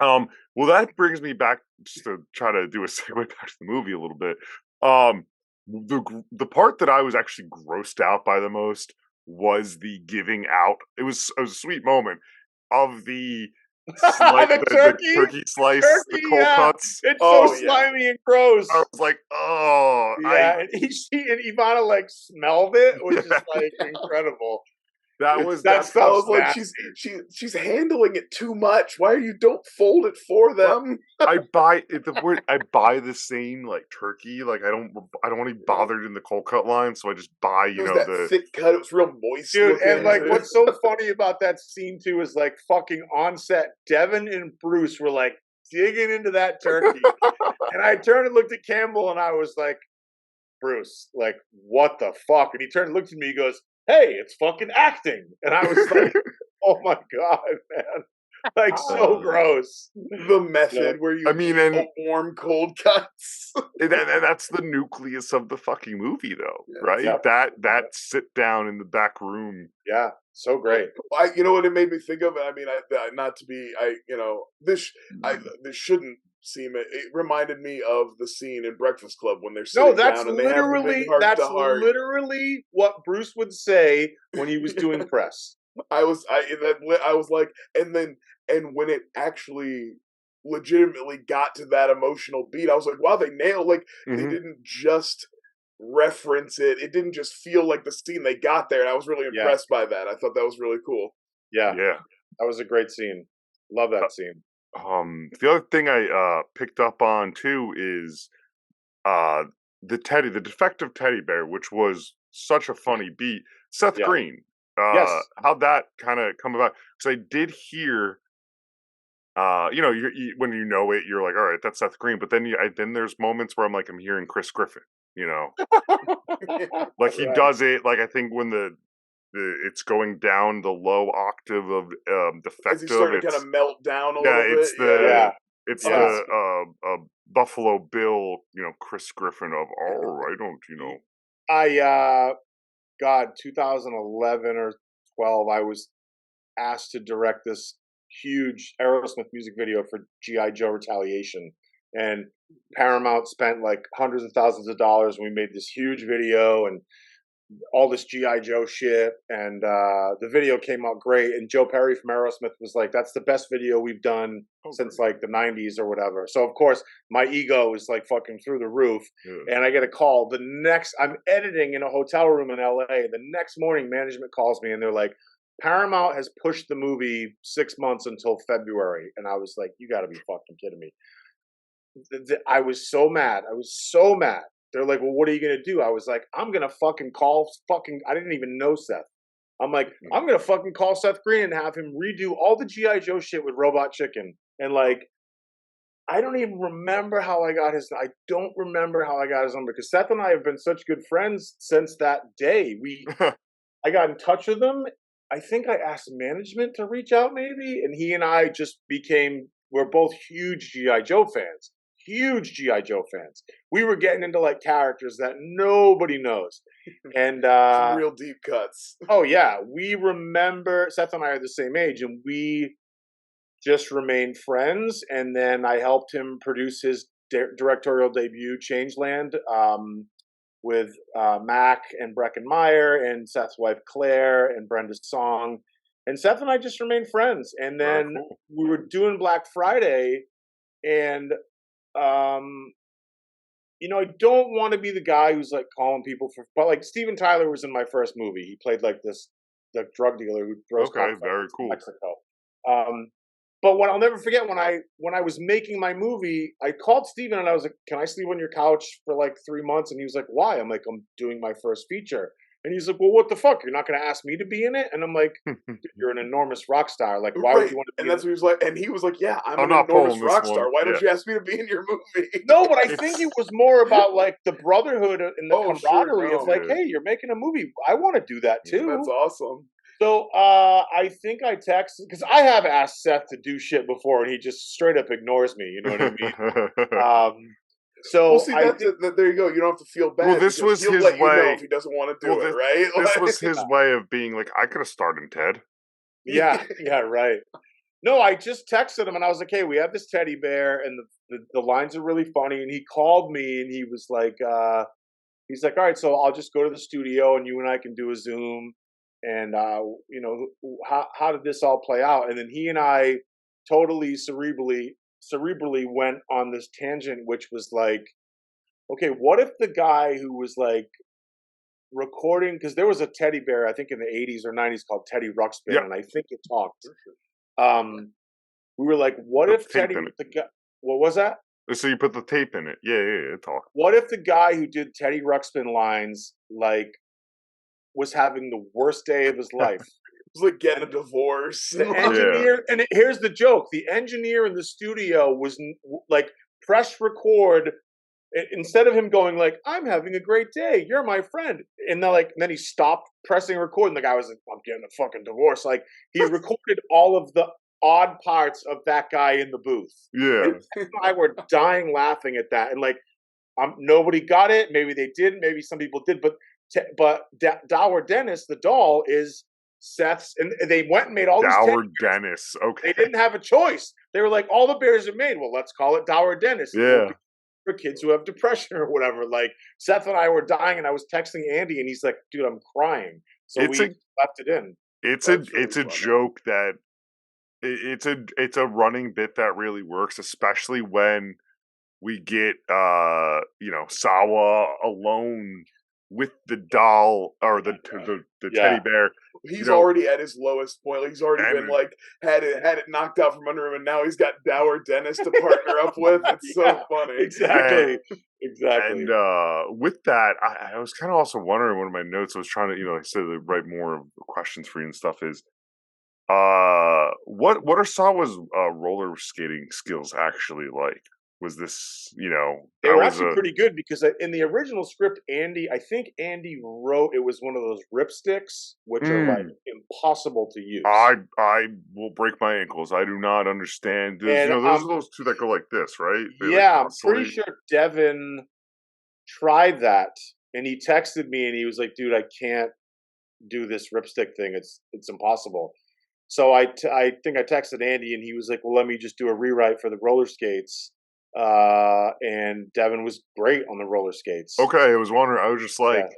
Speaker 3: well, that brings me back just to try to do a segue back to the movie a little bit. Um, the part that I was actually grossed out by the most was the giving out. It was a sweet moment of the
Speaker 5: The
Speaker 3: the
Speaker 5: turkey,
Speaker 3: turkey slice, the
Speaker 5: turkey,
Speaker 3: cold
Speaker 5: yeah.
Speaker 3: cuts.
Speaker 5: It's so
Speaker 4: Oh yeah.
Speaker 5: slimy and gross.
Speaker 3: I was like, oh,
Speaker 5: Yeah, and Ivana like smelled it, which is
Speaker 3: yeah,
Speaker 5: like incredible.
Speaker 3: that was
Speaker 5: That
Speaker 3: that's
Speaker 4: I
Speaker 5: stuff's
Speaker 4: was like,
Speaker 5: nasty.
Speaker 4: she's handling it too much. Why are you don't fold it for
Speaker 3: Well,
Speaker 4: them?
Speaker 3: I buy it. The word I buy the same like turkey. Like I don't want to be bothered in the cold cut line, so I just buy
Speaker 4: It was that
Speaker 3: the
Speaker 4: thick cut. It was real moist
Speaker 5: Dude,
Speaker 4: looking.
Speaker 5: and like
Speaker 3: yeah.
Speaker 5: what's so funny about that scene too is like fucking on set, Devon and Bruce were like digging into that turkey. And I turned and looked at Campbell and I was like, Bruce, like, what the fuck? And he turned and looked at me, he goes, hey, it's fucking acting. And I was like, oh my God, man. Like so gross.
Speaker 4: The method where you
Speaker 3: I mean,
Speaker 4: eat
Speaker 3: and
Speaker 4: warm cold cuts.
Speaker 3: and that's the nucleus of the fucking movie, though,
Speaker 4: Yeah.
Speaker 3: right?
Speaker 5: Yep.
Speaker 3: That sit down in the back room.
Speaker 5: Yeah, so great.
Speaker 4: You know what it made me think of? I mean, not to be, this shouldn't seem. It reminded me of the scene in Breakfast Club when they're
Speaker 5: No,
Speaker 4: sitting down and they have the big heart to heart.
Speaker 5: literally what Bruce would say when he was doing press.
Speaker 4: I was like, and when it actually legitimately got to that emotional beat, I was like, wow, they nailed. Like they
Speaker 3: Mhm.
Speaker 4: didn't just reference it. It didn't just feel like the scene. They got there, and I was really
Speaker 5: Yeah.
Speaker 4: impressed by that. I thought that was really cool.
Speaker 5: Yeah,
Speaker 3: Yeah.
Speaker 5: that was a great scene. Love that scene.
Speaker 3: The other thing I picked up on too is uh the defective teddy bear, which was such a funny beat. Seth
Speaker 5: Yeah.
Speaker 3: Green.
Speaker 5: Yes.
Speaker 3: How'd that kind of come about? Because I did hear, when you know it, you're like, all right, that's Seth Green. But then then there's moments where I'm like, I'm hearing Chris Griffin. Like he
Speaker 5: Right.
Speaker 3: does it. Like I think when it's going down the low octave of
Speaker 4: As he's
Speaker 3: defective,
Speaker 4: starting to
Speaker 3: it's
Speaker 4: kind of melt down a
Speaker 3: yeah,
Speaker 4: little bit.
Speaker 3: it's the
Speaker 5: Yeah.
Speaker 3: it's
Speaker 5: Yeah.
Speaker 3: the Buffalo Bill, Chris Griffin of I don't,
Speaker 5: I God, 2011 or 12, I was asked to direct this huge Aerosmith music video for G.I. Joe Retaliation. And Paramount spent like hundreds of thousands of dollars. We made this huge video and all this G.I. Joe shit. And the video came out great. And Joe Perry from Aerosmith was like, that's the best video we've done since like the 90s or whatever. So, of course, my ego is like fucking through the roof.
Speaker 3: Yeah.
Speaker 5: And I get a call. I'm editing in a hotel room in LA. The next morning, management calls me and they're like, Paramount has pushed the movie 6 months until February. And I was like, you got to be fucking kidding me. I was so mad. I was so mad. They're like, well, what are you going to do? I was like, I'm going to fucking call I didn't even know Seth. I'm like, I'm going to fucking call Seth Green and have him redo all the G.I. Joe shit with Robot Chicken. And like, I don't even remember how I don't remember how I got his number because Seth and I have been such good friends since that day. I got in touch with him. I think I asked management to reach out maybe. And he and I just we're both huge G.I. Joe fans. Huge G.I. Joe fans. We were getting into like characters that nobody knows. And
Speaker 4: Some real deep cuts.
Speaker 5: oh yeah, we remember Seth and I are the same age and we just remained friends. And then I helped him produce his directorial debut, Changeland, with Mac and Brecken Meyer and Seth's wife Claire and Brenda Song. And Seth and I just remained friends. And then
Speaker 3: cool.
Speaker 5: we were doing Black Friday and I don't want to be the guy who's like calling people but like Steven Tyler was in my first movie. He played like this drug dealer who throws
Speaker 3: Okay,
Speaker 5: cops
Speaker 3: very
Speaker 5: to
Speaker 3: cool.
Speaker 5: Mexico. But what I'll never forget when I was making my movie, I called Steven and I was like, "Can I sleep on your couch for like 3 months?" And he was like, "Why?" I'm like, "I'm doing my first feature." And he's like, "Well, what the fuck? You're not going to ask me to be in it?" And I'm like, "Dude, you're an enormous rock star. Like, why would you want to be?"
Speaker 4: And that's what he was like. And he was like, "Yeah, I'm an
Speaker 3: not
Speaker 4: enormous
Speaker 3: pulling this
Speaker 4: rock
Speaker 3: one.
Speaker 4: star. Why
Speaker 3: Yeah.
Speaker 4: don't you ask me to be in your movie?"
Speaker 5: No, but I think it was more about like the brotherhood and the
Speaker 4: Oh, sure,
Speaker 5: camaraderie
Speaker 4: no.
Speaker 5: of like,
Speaker 3: Yeah.
Speaker 5: hey, you're making a movie. I want to do that too.
Speaker 4: That's awesome.
Speaker 5: So I think I texted because I have asked Seth to do shit before, and he just straight up ignores me. You know what I mean? So
Speaker 4: Well, see,
Speaker 5: I
Speaker 4: that's
Speaker 5: think,
Speaker 4: there you go. You don't have to feel bad.
Speaker 3: Well, this
Speaker 4: because
Speaker 3: was
Speaker 4: he'll
Speaker 3: his
Speaker 4: let you know
Speaker 3: way.
Speaker 4: if he doesn't want to do
Speaker 3: Well,
Speaker 4: it, right?
Speaker 3: This
Speaker 4: Like-
Speaker 3: was his way of being like, I could have starred in Ted.
Speaker 5: yeah, right. No, I just texted him and I was like, "Hey, we have this teddy bear, and the lines are really funny." And he called me and he was like, he's like, "All right, so I'll just go to the studio and you and I can do a Zoom." And you know, how did this all play out? And then he and I totally cerebrally went on this tangent, which was like, okay, what if the guy who was like recording, because there was a teddy bear, I think in the 80s or 90s called Teddy Ruxpin,
Speaker 3: Yeah.
Speaker 5: and I think it talked. We were like, what
Speaker 3: Put
Speaker 5: if
Speaker 3: the tape
Speaker 5: Teddy,
Speaker 3: in it.
Speaker 5: the guy, what was that?
Speaker 3: So you put the tape in it. Yeah, talk.
Speaker 5: What if the guy who did Teddy Ruxpin lines like was having the worst day of his life?
Speaker 4: It's like getting a divorce.
Speaker 5: The engineer, and here's the joke: the engineer in the studio was like press record. Instead of him going like, "I'm having a great day, you're my friend," and then he stopped pressing record, and the guy was like, "I'm getting a fucking divorce." Like he recorded all of the odd parts of that guy in the booth.
Speaker 3: Yeah.
Speaker 5: And I were dying laughing at that, and like, nobody got it. Maybe they didn't. Maybe some people did, but Dower Dennis, the doll, is Seth's, and they went and made all these.
Speaker 3: Dower Dennis. Okay.
Speaker 5: They didn't have a choice. They were like, all the bears are made. Well, let's call it Dower Dennis.
Speaker 3: Yeah.
Speaker 5: For kids who have depression or whatever. Like Seth and I were dying, and I was texting Andy, and he's like, "Dude, I'm crying." So we left it in.
Speaker 3: It's
Speaker 4: That's
Speaker 3: a
Speaker 4: really funny.
Speaker 3: joke that it's a running bit that really works, especially when we get Sawa alone with the doll or the teddy bear.
Speaker 4: He's already at his lowest point. Like, he's already been like had it knocked out from under him, and now he's got Dower Dennis to partner up with. It's so funny.
Speaker 5: Exactly.
Speaker 3: And with that, I was kind of also wondering, one of my notes I was trying to, I said to write more questions for you and stuff is, what are Sawa's roller skating skills actually like? Was this,
Speaker 5: they were actually pretty good, because in the original script, I think Andy wrote it was one of those ripsticks, which are like impossible to use.
Speaker 3: I will break my ankles. I do not understand. Those are those two that go like this, right?
Speaker 5: I'm pretty sure Devon tried that, and he texted me, and he was like, "Dude, I can't do this ripstick thing. It's impossible." So I think I texted Andy, and he was like, "Well, let me just do a rewrite for the roller skates." And Devon was great on the roller skates.
Speaker 3: Okay, I was wondering. I was just like,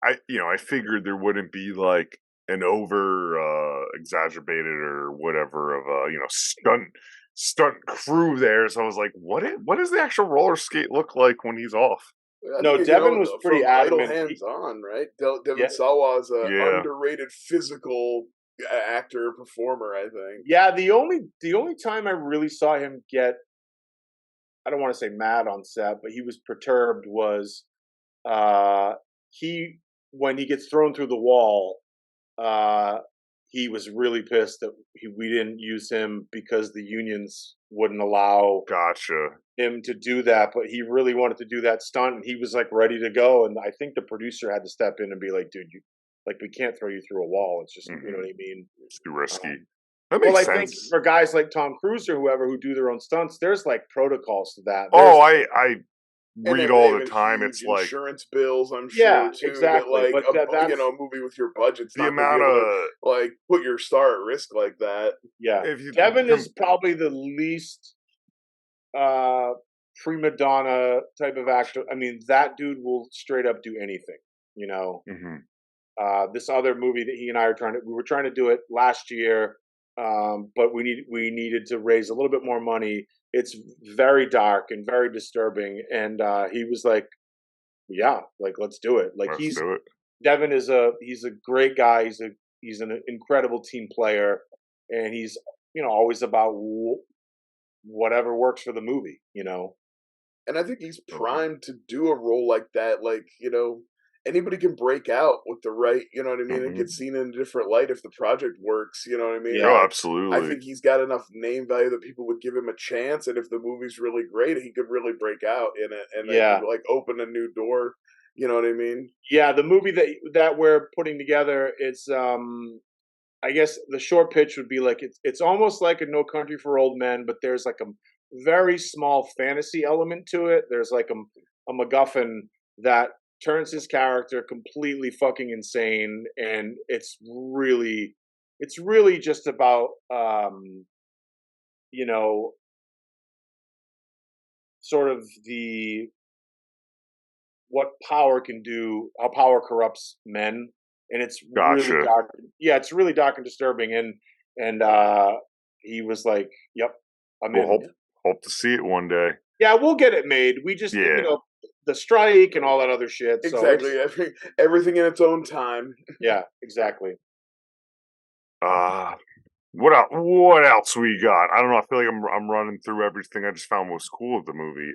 Speaker 3: I figured there wouldn't be like an over exacerbated or whatever of a stunt crew there. So I was like, what does the actual roller skate look like when he's off?
Speaker 5: No, Devon was pretty adamant.
Speaker 4: Idle Hands On, right? Devon Sawa is an underrated physical actor performer, I think.
Speaker 5: Yeah, the only time I really saw him get, I don't want to say mad on set, but he was perturbed, was when he gets thrown through the wall, he was really pissed that we didn't use him because the unions wouldn't allow him to do that, but he really wanted to do that stunt, and he was like ready to go, and I think the producer had to step in and be like, "Dude, we can't throw you through a wall. It's just, you know what I mean?
Speaker 3: It's too risky." That makes sense.
Speaker 5: I think for guys like Tom Cruise or whoever who do their own stunts, there's like protocols to that.
Speaker 3: I read all the time. It's like
Speaker 4: insurance bills, I'm sure, too.
Speaker 5: Exactly.
Speaker 4: That, a movie with your budget's
Speaker 3: the
Speaker 4: not
Speaker 3: amount of
Speaker 4: put your star at risk like that.
Speaker 5: Yeah, Devon is probably the least prima donna type of actor. I mean, that dude will straight up do anything. This other movie that he and I we were trying to do it last year, but we needed to raise a little bit more money. It's very dark and very disturbing, and he was like, "Yeah, let's do it." Devon is he's a great guy. He's an incredible team player, and he's always about whatever works for the movie.
Speaker 4: And I think he's
Speaker 3: Totally.
Speaker 4: primed to do a role like that. Like, anybody can break out with the right, you know what I mean, and
Speaker 3: Hmm.
Speaker 4: get seen in a different light if the project works, you know what I mean?
Speaker 5: Yeah.
Speaker 3: Oh,
Speaker 4: Like, I
Speaker 3: absolutely.
Speaker 4: think he's got enough name value that people would give him a chance, and if the movie's really great, he could really break out in it, and it
Speaker 5: Yeah.
Speaker 4: could like open a new door. You know what I mean?
Speaker 5: Yeah, the movie that we're putting together, it's I guess the short pitch would be like it's almost like a No Country for Old Men, but there's like a very small fantasy element to it. There's like a MacGuffin that turns his character completely fucking insane, and it's really just about you know sort of the what power can do, how power corrupts men, and it's really
Speaker 3: Gotcha.
Speaker 5: dark. Yeah, it's really dark and disturbing. And he was like, "Yep, I'm
Speaker 3: We'll
Speaker 5: in."
Speaker 3: hope to see it one day.
Speaker 5: Yeah, we'll get it made. We just,
Speaker 3: Yeah.
Speaker 5: the strike and all that other shit. So
Speaker 4: Exactly.
Speaker 5: it's
Speaker 4: Everything in its own time.
Speaker 5: yeah, exactly.
Speaker 3: Uh what else we got? I don't know. I feel like I'm running through everything I just found most cool of the movie.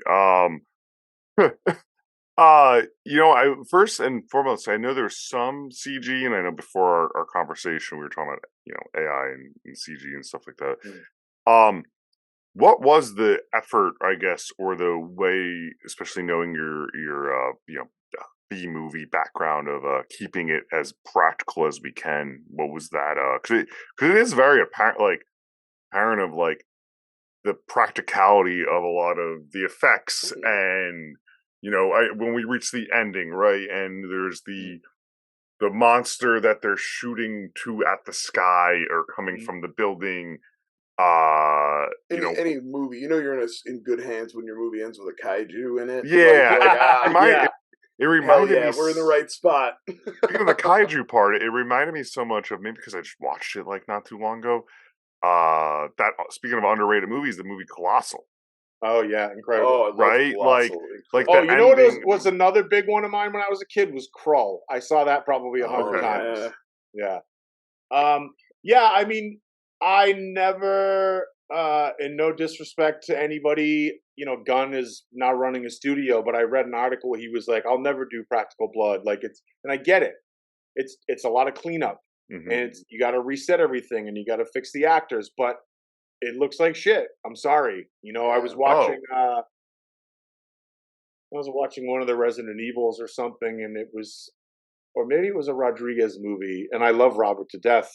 Speaker 3: I first and foremost, I know there's some CG, and I know before our conversation we were talking about AI and CG and stuff like that.
Speaker 5: Mm.
Speaker 3: What was the effort, I guess, or the way, especially knowing your B movie background of keeping it as practical as we can? What was that? Because it is very apparent of like the practicality of a lot of the effects, and when we reach the ending, right, and there's the monster that they're shooting to at the sky or coming
Speaker 5: Mhm.
Speaker 3: from the building. uh you know
Speaker 4: Any movie, you're in good hands when your movie ends with a kaiju in it. Like
Speaker 3: yeah,
Speaker 4: you're like,
Speaker 5: Yeah.
Speaker 3: it
Speaker 4: hell
Speaker 3: reminded
Speaker 4: yeah,
Speaker 3: me.
Speaker 4: we're in the right spot.
Speaker 3: Speaking of the kaiju part, it reminded me so much of, maybe because I just watched it like not too long ago. That speaking of underrated movies, the movie Colossal,
Speaker 5: Oh yeah, incredible.
Speaker 4: Oh, I love
Speaker 3: right?
Speaker 4: Colossal.
Speaker 3: Like
Speaker 5: Oh,
Speaker 3: the
Speaker 5: you know what
Speaker 3: ending.
Speaker 5: was another big one of mine when I was a kid was Krull. I saw that probably a
Speaker 4: Oh
Speaker 5: hundred
Speaker 3: Okay.
Speaker 5: times.
Speaker 4: yeah.
Speaker 5: Yeah. Yeah, I mean, I never, in no disrespect to anybody, Gunn is now running a studio, but I read an article where he was like, "I'll never do practical blood." Like and I get it. It's a lot of cleanup,
Speaker 3: Hmm.
Speaker 5: and you got to reset everything, and you got to fix the actors, but it looks like shit. I'm sorry. I was
Speaker 4: Yeah.
Speaker 5: watching,
Speaker 3: Oh,
Speaker 5: one of the Resident Evils or something, and it was, or maybe it was a Rodriguez movie, and I love Robert to death.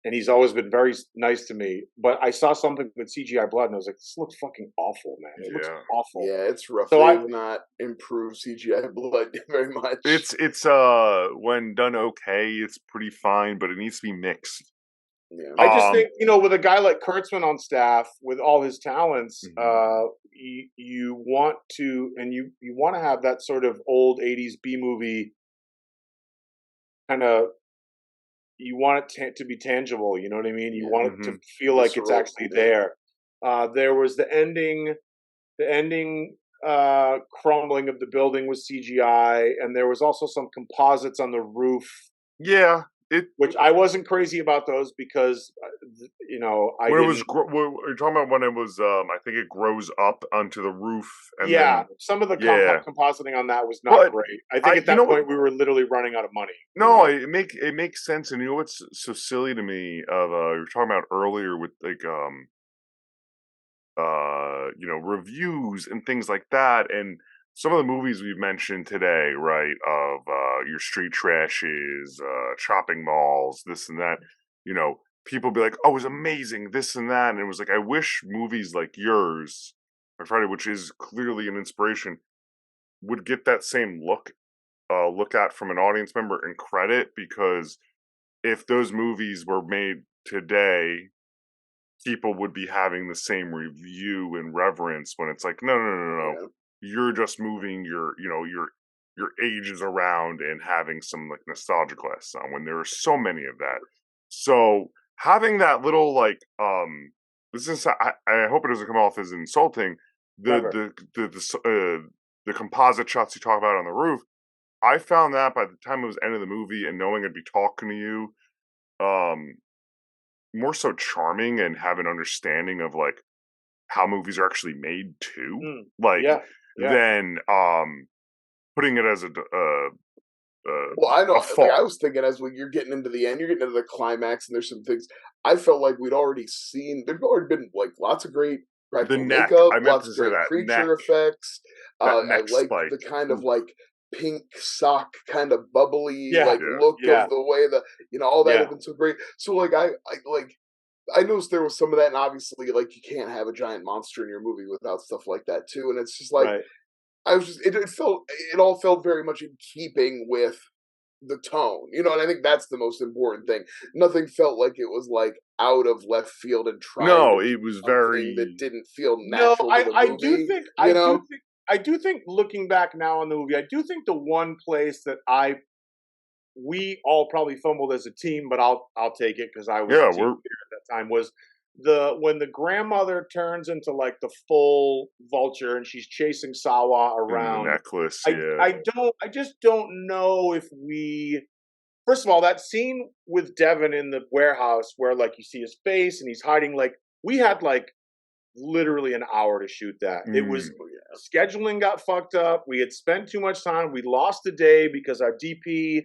Speaker 5: And he's always been very nice to me. But I saw something with CGI blood, and I was like, "This looks fucking awful, man. It looks
Speaker 3: yeah.
Speaker 5: awful."
Speaker 4: Yeah, it's rough.
Speaker 5: So
Speaker 4: They
Speaker 5: I,
Speaker 4: have not improved CGI blood very much.
Speaker 3: It's when done okay, it's pretty fine, but it needs to be mixed.
Speaker 4: Yeah.
Speaker 5: I just
Speaker 3: Um,
Speaker 5: think, with a guy like Kurtzman on staff, with all his talents,
Speaker 3: mhm.
Speaker 5: you want to, and you want to have that sort of old '80s B movie kind of. You want it to be tangible. You know what I mean? You
Speaker 4: Yeah.
Speaker 5: want it to
Speaker 3: Mhm.
Speaker 5: feel like it's
Speaker 4: Visceral.
Speaker 5: actually
Speaker 4: Yeah.
Speaker 5: there. There was the ending crumbling of the building was CGI, and there was also some composites on the roof,
Speaker 3: Yeah,
Speaker 5: which I wasn't crazy about those because I
Speaker 3: when it was
Speaker 5: didn't.
Speaker 3: you're talking about when it was, I think it grows up onto the roof and
Speaker 5: Yeah,
Speaker 3: then
Speaker 5: some of the
Speaker 3: yeah.
Speaker 5: compositing on that was not
Speaker 3: But
Speaker 5: great. I think at
Speaker 3: you know
Speaker 5: that
Speaker 3: what?
Speaker 5: point we were literally running out of money.
Speaker 3: No, it makes sense, and you know what's so silly to me of you were talking about earlier with like reviews and things like that, and some of the movies we've mentioned today, right, of your street trashes, shopping malls, this and that, people be like, oh, it was amazing, this and that, and it was like, I wish movies like yours, or Friday, which is clearly an inspiration, would get that same look at from an audience member and credit, because if those movies were made today, people would be having the same review and reverence, when it's like, no, no, no, no, no.
Speaker 4: Yeah.
Speaker 3: You're just moving your ages around and having some like nostalgia glasses on, when there are so many of that. So having that little like this is, I hope it doesn't come off as insulting, the
Speaker 5: Never.
Speaker 3: the composite shots you talk about on the roof. I found that by the time it was end of the movie and knowing I'd be talking to you, um more so charming and have an understanding of like how movies are actually made too, like than putting it as
Speaker 4: well, I know.
Speaker 3: a
Speaker 4: Like,
Speaker 3: fault.
Speaker 4: I was thinking as when you're getting into the end, you're getting into the climax, and there's some things I felt like we'd already seen. There've already been like lots of great
Speaker 3: The
Speaker 4: practical
Speaker 3: neck.
Speaker 4: makeup,
Speaker 3: I meant
Speaker 4: lots
Speaker 3: to
Speaker 4: of
Speaker 3: say
Speaker 4: great
Speaker 3: that neck.
Speaker 4: creature effects.
Speaker 3: That
Speaker 4: I
Speaker 3: neck
Speaker 4: like
Speaker 3: spike.
Speaker 4: the kind of like pink sock kind of bubbly like
Speaker 3: Yeah.
Speaker 4: look of the way that all that had been so great. So like I noticed there was some of that, and obviously like you can't have a giant monster in your movie without stuff like that too. And it's just like I was just it all felt very much in keeping with the tone, and I think that's the most important thing. Nothing felt like it was like out of left field and trying
Speaker 3: No,
Speaker 4: to
Speaker 3: it
Speaker 4: do
Speaker 3: was
Speaker 4: something
Speaker 3: very
Speaker 4: that didn't feel
Speaker 5: No,
Speaker 4: natural to the movie.
Speaker 5: I do think looking back now on the movie, I do think the one place that we all probably fumbled as a team, but I'll take it because I was a team leader at that time, was when the grandmother turns into like the full vulture and she's chasing Sawa around.
Speaker 3: The necklace.
Speaker 5: I just don't know if we. First of all, that scene with Devon in the warehouse where like you see his face and he's hiding, like we had like literally an hour to shoot that. It was scheduling got fucked up. We had spent too much time. We lost a day because our DP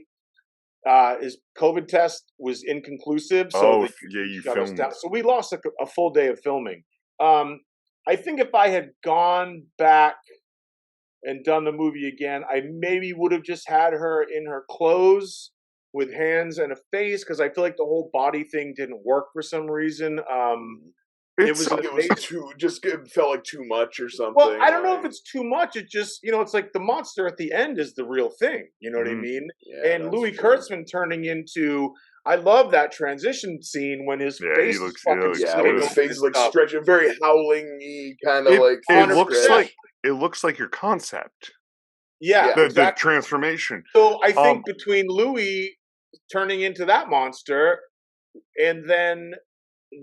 Speaker 5: his COVID test was inconclusive. So
Speaker 3: you
Speaker 5: shut us
Speaker 3: filmed.
Speaker 5: down. So we lost a full day of filming. I think if I had gone back and done the movie again, I maybe would have just had her in her clothes with hands and a face, because I feel like the whole body thing didn't work for some reason. It felt
Speaker 4: like too much or something.
Speaker 5: Well, I don't know if it's too much. It just, it's like the monster at the end is the real thing. You know what I mean?
Speaker 4: Yeah,
Speaker 5: and Louis Kurtzman turning into, I love that transition scene when his face is fucking
Speaker 4: when his face is like stretching, very howling-y kind of like.
Speaker 3: It looks like your concept.
Speaker 5: Yeah,
Speaker 3: the transformation.
Speaker 5: So I think between Louis turning into that monster and then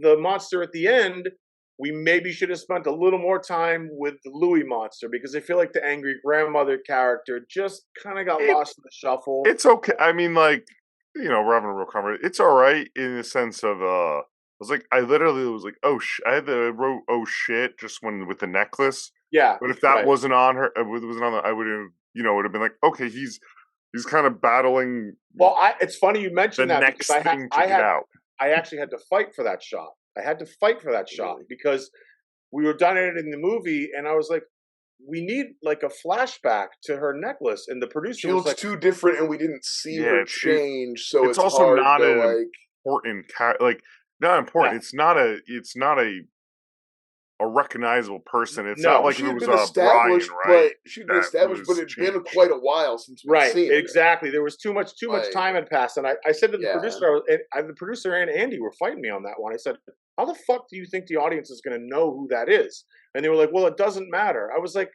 Speaker 5: the monster at the end, we maybe should have spent a little more time with the Louis monster, because I feel like the angry grandmother character just kind of got lost in the shuffle.
Speaker 3: It's okay. I mean, like, we're having a real conversation. It's all right in the sense of I was like, I literally was like, I wrote oh shit just with the necklace.
Speaker 5: Yeah.
Speaker 3: But if that wasn't on her, it wasn't on I would have, would have been like, okay, he's kind of battling.
Speaker 5: Well, it's funny you mentioned that, because I actually had to fight for that shot. I had to fight for that shot because we were done editing the movie, and I was like, we need like a flashback to her necklace, and the producer
Speaker 4: she
Speaker 5: was
Speaker 4: looks
Speaker 5: like,
Speaker 4: too different, and we didn't see her change, so it's
Speaker 3: also
Speaker 4: hard
Speaker 3: not
Speaker 4: to
Speaker 3: an important not important.
Speaker 4: Yeah.
Speaker 3: It's not a recognizable person. It's
Speaker 4: No,
Speaker 3: not like
Speaker 4: she
Speaker 3: it
Speaker 4: had
Speaker 3: was
Speaker 4: been established,
Speaker 3: Brian, right?
Speaker 4: but she'd been established, but it'd been quite a while since we'd seen her.
Speaker 5: Exactly. There was too much time had passed, and I said to the producer, and the producer and Andy were fighting me on that one. I said, "How the fuck do you think the audience is going to know who that is?" And they were like, "Well, it doesn't matter." I was like,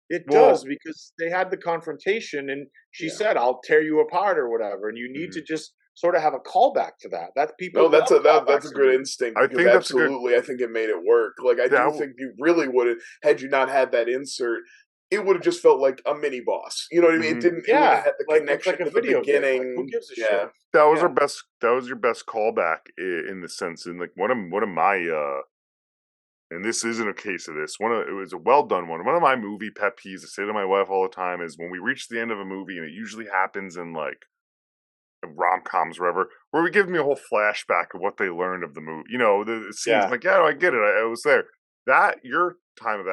Speaker 5: "It does, because they had the confrontation, and she said, 'I'll tear you apart' or whatever, and you need to just sort of have a callback to that. That's people.
Speaker 4: No, that's a good instinct.
Speaker 3: I think
Speaker 4: absolutely, I think it made it work. Like I do think you really would have, had you not had that insert, it would have just felt like a mini boss. You know what I mean? It didn't. It would have had the connection
Speaker 5: like a
Speaker 4: to
Speaker 5: video
Speaker 4: the beginning.
Speaker 5: Game. Like, who gives a
Speaker 4: shit?
Speaker 3: That was our best. That was your best callback in the sense. And like one of my and this isn't a case of this. It was a well done one. One of my movie pet peeves, I say to my wife all the time, is when we reach the end of a movie, and it usually happens in like rom-coms, whatever, where we give me a whole flashback of what they learned of the movie. The scenes. I'm like, no, I get it. I was there. Your time of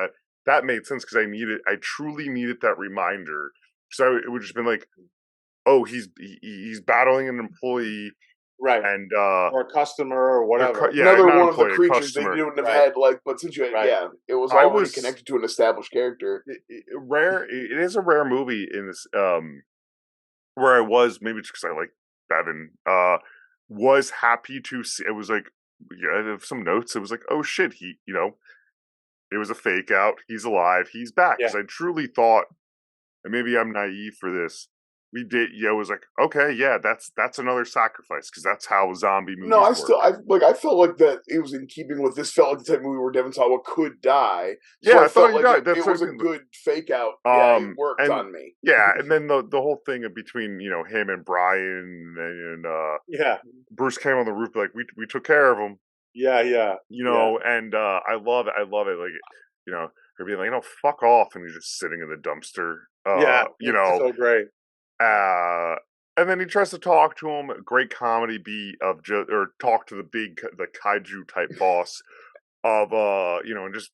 Speaker 3: that made sense, because I truly needed that reminder. So it would just been like, oh, he's battling an employee,
Speaker 5: right,
Speaker 3: and
Speaker 5: or a customer or whatever.
Speaker 4: Another one of the creatures that you wouldn't have had. Like, but since you had, it was already connected to an established character.
Speaker 3: It is a rare movie in this. Where I was, maybe just because I like Devon, was happy to see. It was like, I have some notes. It was like, oh shit, he, it was a fake out. He's alive. He's back. Because I truly thought, and maybe I'm naive for this, we did. Yeah, it was like, okay, yeah, that's another sacrifice because that's how zombie movies
Speaker 4: No,
Speaker 3: work.
Speaker 4: I felt like that it was in keeping with this. Felt like the type of movie where Devon Sawa could die. So
Speaker 3: Yeah,
Speaker 4: I
Speaker 3: I thought
Speaker 4: felt
Speaker 3: he
Speaker 4: like
Speaker 3: died. That's
Speaker 4: it was a
Speaker 3: something.
Speaker 4: good fake out. Yeah, it worked
Speaker 3: And
Speaker 4: on me.
Speaker 3: yeah, and then the whole thing of between him and Brian and
Speaker 5: Yeah,
Speaker 3: Bruce came on the roof like we took care of him,
Speaker 5: yeah, yeah, yeah.
Speaker 3: and I love it. I love it. Like her being like, fuck off, and he's just sitting in the dumpster.
Speaker 5: Yeah, it's so great.
Speaker 3: And then he tries to talk to him. Great comedy beat of or talk to the kaiju type boss of and just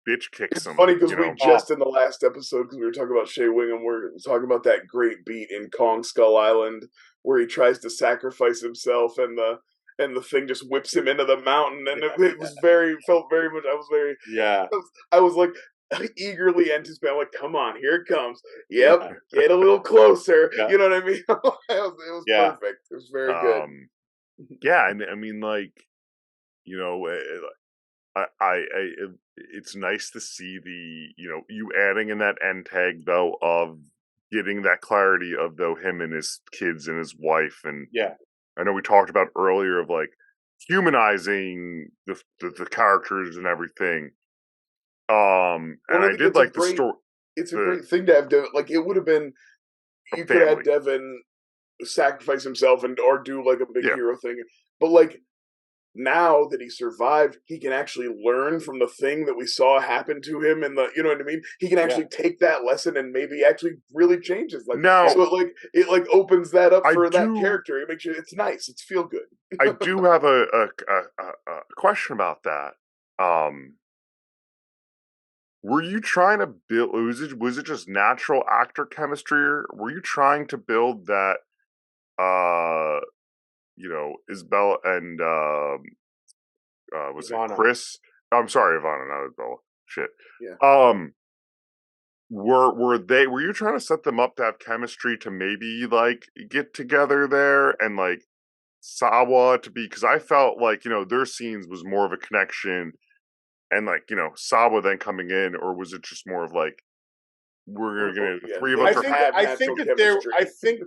Speaker 3: bitch kicks
Speaker 4: It's
Speaker 3: him.
Speaker 4: funny because we just in the last episode, because we were talking about Shea Wingham, we're talking about that great beat in Kong Skull Island where he tries to sacrifice himself and the thing just whips him into the mountain, and it was felt very much. I was like eagerly anticipating, like, come on, here it comes. Yep, get a little closer.
Speaker 5: Yeah.
Speaker 4: You know what I mean? It was perfect. It was very good.
Speaker 3: Yeah, and I mean, like, it's nice to see you adding in that end tag though of getting that clarity of him and his kids and his wife, and I know we talked about earlier of like humanizing the characters and everything. And I did like the story.
Speaker 4: It's a great thing to have Devon. Like, it would have been, you could have had Devon sacrifice himself or do like a big hero thing, but like, now that he survived, he can actually learn from the thing that we saw happen to him, and you know what I mean? He can actually take that lesson and maybe actually really change his life.
Speaker 3: Now,
Speaker 4: so it opens that up for that character. It makes it's nice. It's feel good.
Speaker 3: I do have a question about that. Were you trying to build? Was it just natural actor chemistry? Or were you trying to build that? Isabella and was
Speaker 5: Ivana.
Speaker 3: it Chris? I'm sorry, Ivana, not Isabella. Shit.
Speaker 4: Yeah.
Speaker 3: Were you trying to set them up to have chemistry to maybe like get together there and like Sawa to be, because I felt like their scenes was more of a connection and like Sawa then coming in, or was it just more of like we're gonna the three of us?
Speaker 5: I think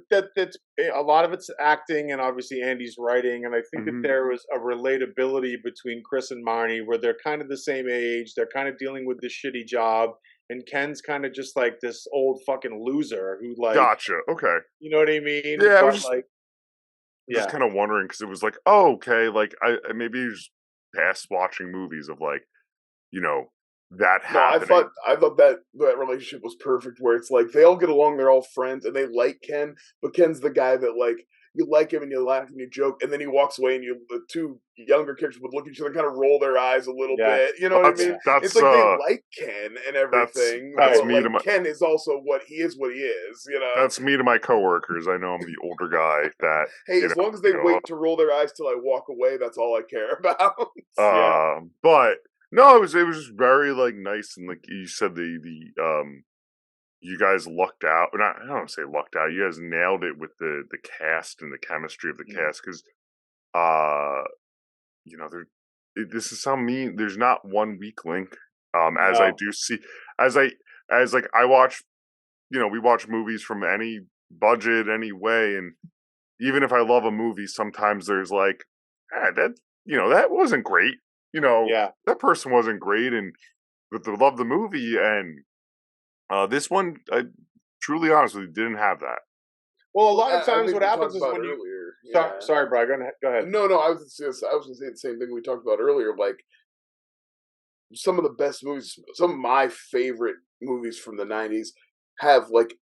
Speaker 5: that that's a lot of it's acting and obviously Andy's writing, and I think that there was a relatability between Chris and Marnie where they're kind of the same age, they're kind of dealing with this shitty job, and Ken's kind of just like this old fucking loser who like.
Speaker 3: Gotcha. Okay.
Speaker 5: You know what I mean?
Speaker 3: Yeah, I was just kind of wondering because it was like, oh, okay, like I maybe just past watching movies of like, that happening.
Speaker 4: No, I thought that relationship was perfect where it's like they all get along, they're all friends, and they like Ken, but Ken's the guy that like you like him and you laugh and you joke, and then he walks away and the two younger characters would look at each other and kind of roll their eyes a little bit. You know what I mean? It's like they like Ken and everything.
Speaker 3: That's me
Speaker 4: like Ken is also what he is.
Speaker 3: That's me to my coworkers. I know I'm the older guy that
Speaker 4: hey, as long as they wait to roll their eyes till I walk away, that's all I care about.
Speaker 3: But no, it was just very like nice, and like you said, you guys lucked out. I don't want to say lucked out. You guys nailed it with the cast and the chemistry of the cast because, this is there's not one weak link. As I do see, as I watch, we watch movies from any budget, any way, and even if I love a movie, sometimes there's like, that wasn't great. That person wasn't great, but they love the movie, and this one, truly honestly, didn't have that.
Speaker 5: Well, a lot of times what happens is when you... Sorry, Brian, go ahead.
Speaker 4: No, I was going to say the same thing we talked about earlier, like, some of the best movies, some of my favorite movies from the 90s have, like,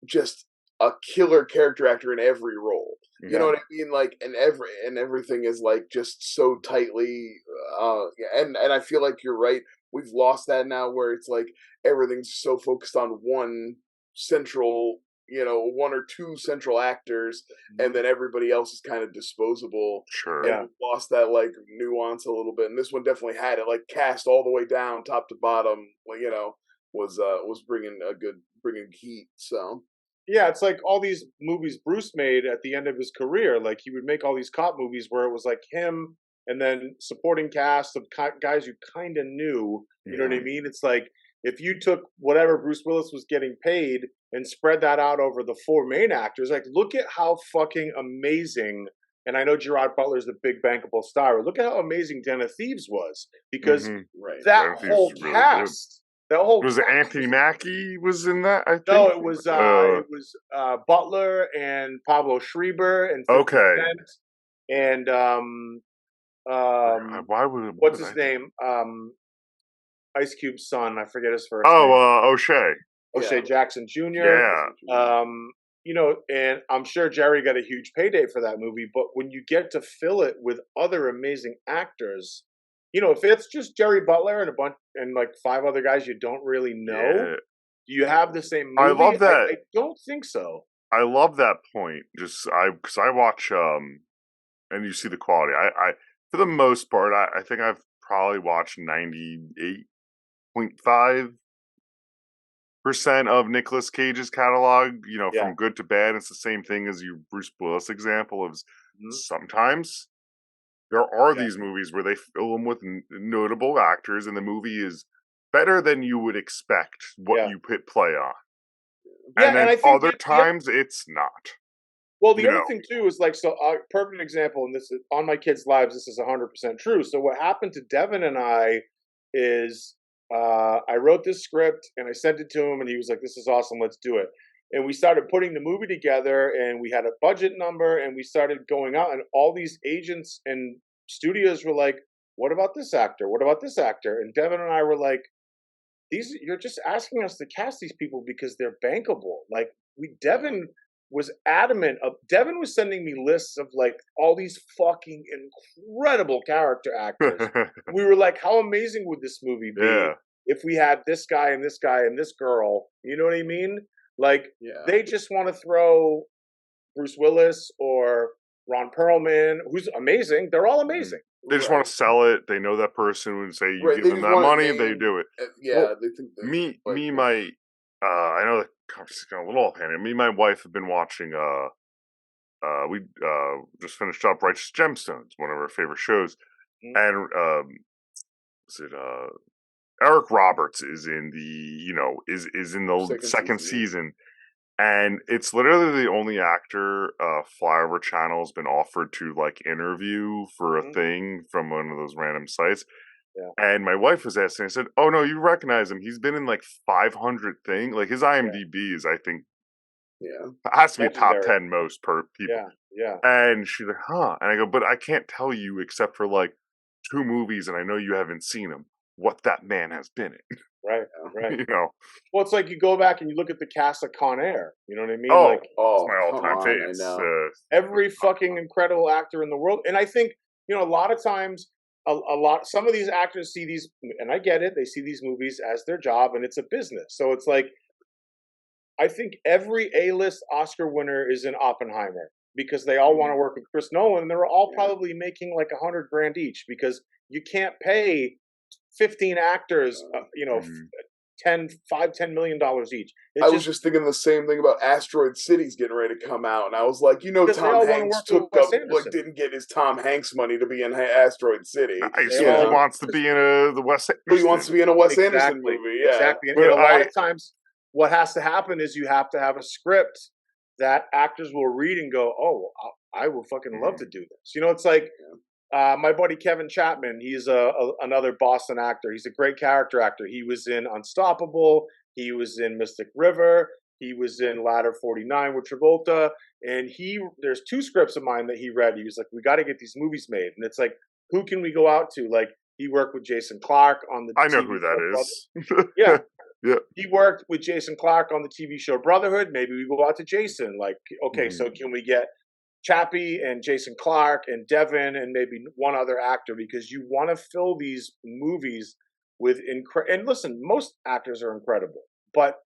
Speaker 4: just a killer character actor in every role. You know what I mean? Like, and everything is like just so tightly, and I feel like you're right. We've lost that now, where it's like everything's so focused on one central, one or two central actors, and then everybody else is kind of disposable.
Speaker 3: Sure.
Speaker 4: And we've lost that like nuance a little bit. And this one definitely had it, like cast all the way down, top to bottom. Was bringing heat. So.
Speaker 5: Yeah, it's like all these movies Bruce made at the end of his career. Like, he would make all these cop movies where it was like him and then supporting cast of guys you kind of knew. You know what I mean? It's like if you took whatever Bruce Willis was getting paid and spread that out over the 4 main actors. Like, look at how fucking amazing. And I know Gerard Butler's the big bankable star. But look at how amazing Den of Thieves was, because that whole cast, that whole
Speaker 3: was it Anthony Mackie was in that? I think
Speaker 5: no, it was Butler and Pablo Schreiber and 50 Cent and
Speaker 3: why would
Speaker 5: what's his name? Ice Cube's son. I forget his first name.
Speaker 3: O'Shea
Speaker 5: Jackson Jr.
Speaker 3: Yeah.
Speaker 5: You know, and I'm sure Jerry got a huge payday for that movie. But when you get to fill it with other amazing actors, you know, if it's just Jerry Butler and a bunch and like 5 other guys you don't really know, do you have the same movie?
Speaker 3: I love that.
Speaker 5: I don't think so.
Speaker 3: I love that point. Just because I watch and you see the quality. I for the most part, I think I've probably watched 98.5% of Nicolas Cage's catalog. You know, from good to bad. It's the same thing as your Bruce Willis example of sometimes there are these movies where they fill them with notable actors, and the movie is better than you would expect what you hit play on. And then other times it's not.
Speaker 5: Well, the other thing too is like, so perfect example, and this is on my kids' lives. This is 100% true. So what happened to Devon and I is I wrote this script and I sent it to him, and he was like, "This is awesome, let's do it." And we started putting the movie together, and we had a budget number, and we started going out, and all these agents and studios were like, "What about this actor? What about this actor?" And Devon and I were like, "You're just asking us to cast these people because they're bankable." Like Devon was adamant of. Devon was sending me lists of like all these fucking incredible character actors. We were like, "How amazing would this movie be if we had this guy and this guy and this girl?" You know what I mean? Like they just want to throw Bruce Willis or Ron Perlman, who's amazing. They're all amazing.
Speaker 3: They just want to sell it. They know that person and say, you give them that money, they do it.
Speaker 4: They think
Speaker 3: I know the conversation's got a little offhanded. Me and my wife have been watching, we just finished up Righteous Gemstones, one of our favorite shows. And, Eric Roberts is in is in the second season. And it's literally the only actor Flyover Channel's been offered to like interview for a thing from one of those random sites. And my wife was asking, I said, "Oh no, you recognize him. He's been in like 500 things. Like his IMDb is, I think, has to be top 10 most per people." And she's like, "Huh?" And I go, "But I can't tell you except for like 2 movies, and I know you haven't seen them, what that man has been in."
Speaker 5: Right.
Speaker 3: You know.
Speaker 5: Well, it's like you go back and you look at the cast of Con Air. You know what I mean?
Speaker 3: It's my all-time favorite.
Speaker 5: Every fucking incredible actor in the world. And I think, you know, a lot of times, some of these actors see these, and I get it, they see these movies as their job, and it's a business. So it's like, I think every A-list Oscar winner is in Oppenheimer because they all want to work with Chris Nolan, and they're all probably making like $100,000 each because you can't pay 15 actors, $10 million each.
Speaker 4: I was just thinking the same thing about Asteroid City's getting ready to come out, and I was like, Tom Hanks didn't get his Tom Hanks money to be in Asteroid City.
Speaker 3: He wants to be in the Wes Anderson.
Speaker 4: He wants to be in a Wes Anderson movie,
Speaker 5: Exactly. And a lot of times, what has to happen is you have to have a script that actors will read and go, "Oh, I would fucking love to do this." You know, it's like. My buddy Kevin Chapman, he's another Boston actor. He's a great character actor. He was in Unstoppable. He was in Mystic River. He was in Ladder 49 with Travolta. And there's 2 scripts of mine that he read. He was like, "We got to get these movies made." And it's like, who can we go out to? Like, he worked with Jason Clarke on the
Speaker 3: I know who that is.
Speaker 5: Yeah.
Speaker 3: Yeah.
Speaker 5: He worked with Jason Clarke on the TV show Brotherhood. Maybe we go out to Jason. Like, okay, so can we get Chappie and Jason Clarke and Devon and maybe one other actor, because you want to fill these movies with and listen, most actors are incredible, but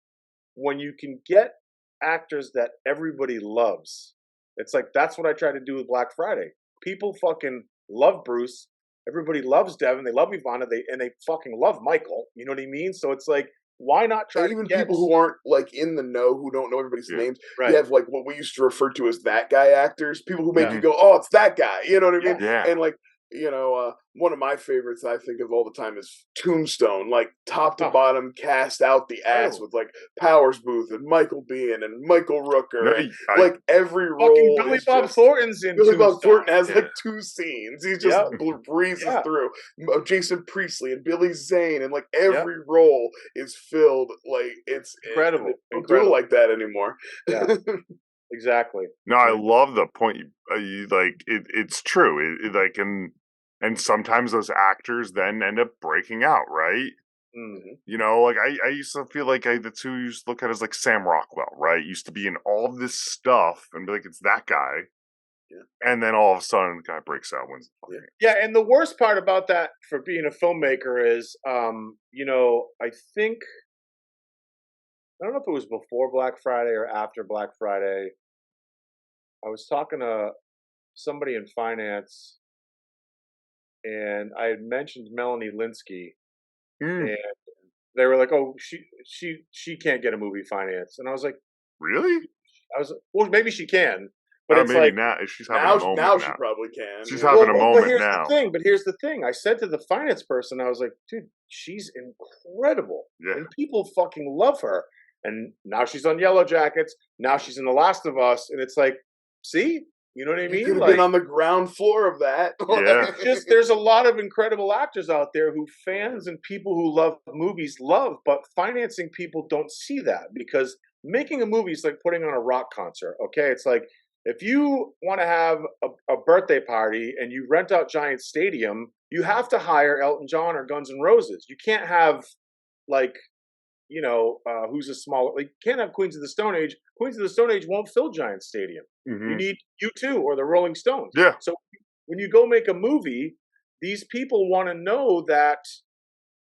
Speaker 5: when you can get actors that everybody loves, it's like, that's what I try to do with Black Friday. People fucking love Bruce. Everybody loves Devon. They love Ivana. They fucking love Michael. You know what I mean? So it's like, why not try
Speaker 4: even people who aren't like in the know, who don't know everybody's names? You have like what we used to refer to as that guy actors, people who make you go, "Oh, it's that guy." You know what I mean?
Speaker 3: Yeah.
Speaker 4: And like one of my favorites I think of all the time is Tombstone, like top to
Speaker 5: Oh,
Speaker 4: bottom, cast out the ass
Speaker 5: incredible.
Speaker 4: with like Powers Booth and Michael Biehn and Michael
Speaker 3: No,
Speaker 4: Rooker, and
Speaker 3: I
Speaker 4: like every
Speaker 5: Fucking
Speaker 4: role
Speaker 5: Billy
Speaker 4: is
Speaker 5: Bob
Speaker 4: just
Speaker 5: Thornton's in
Speaker 4: Billy Bob
Speaker 5: Tombstone.
Speaker 4: Thornton has
Speaker 3: yeah.
Speaker 4: like 2 scenes. He just
Speaker 5: Yep.
Speaker 4: breezes
Speaker 5: Yeah.
Speaker 4: through. Jason Priestley and Billy Zane, and like
Speaker 5: Yep.
Speaker 4: every role is filled. Like
Speaker 5: Incredible.
Speaker 4: they don't do it
Speaker 5: Incredible.
Speaker 4: like that anymore.
Speaker 5: Yeah. Exactly.
Speaker 3: No, I love the point. It's true. Like, and sometimes those actors then end up breaking out, right?
Speaker 5: Mm-hmm.
Speaker 3: Like I used to feel like that's who you used to look at as like Sam Rockwell, right? Used to be in all this stuff and be like, it's that guy.
Speaker 4: Yeah.
Speaker 3: And then all of a sudden, the guy breaks out, wins the fucking.
Speaker 5: Yeah, and the worst part about that for being a filmmaker is, I think I don't know if it was before Black Friday or after Black Friday. I was talking to somebody in finance, and I had mentioned Melanie Linsky,
Speaker 3: Mm,
Speaker 5: and they were like, "Oh, she can't get a movie finance," and I was like,
Speaker 3: really?
Speaker 5: "Well, maybe she can, but it's
Speaker 3: Maybe
Speaker 5: like."
Speaker 3: now she's having a moment now.
Speaker 4: She probably can.
Speaker 3: She's
Speaker 4: yeah.
Speaker 3: having a
Speaker 5: But
Speaker 3: moment
Speaker 5: here's
Speaker 3: now.
Speaker 5: the thing. But here's the thing. I said to the finance person, I was like, "Dude, she's incredible,
Speaker 3: Yeah.
Speaker 5: and people fucking love her." And now she's on Yellow Jackets. Now she's in The Last of Us, and it's like, see, you know what I
Speaker 4: You
Speaker 5: mean?
Speaker 4: could have
Speaker 5: Like,
Speaker 4: been on the ground floor of that.
Speaker 3: Yeah.
Speaker 5: just there's a lot of incredible actors out there who fans and people who love movies love, but financing people don't see that because making a movie is like putting on a rock concert. Okay, it's like if you want to have a birthday party and you rent out Giant Stadium, you have to hire Elton John or Guns N' Roses. You can't have like who's a smaller, like, you can't have Queens of the Stone Age. Queens of the Stone Age won't fill Giant Stadium. You need U2 or the Rolling Stones.
Speaker 3: Yeah.
Speaker 5: So when you go make a movie, these people want to know that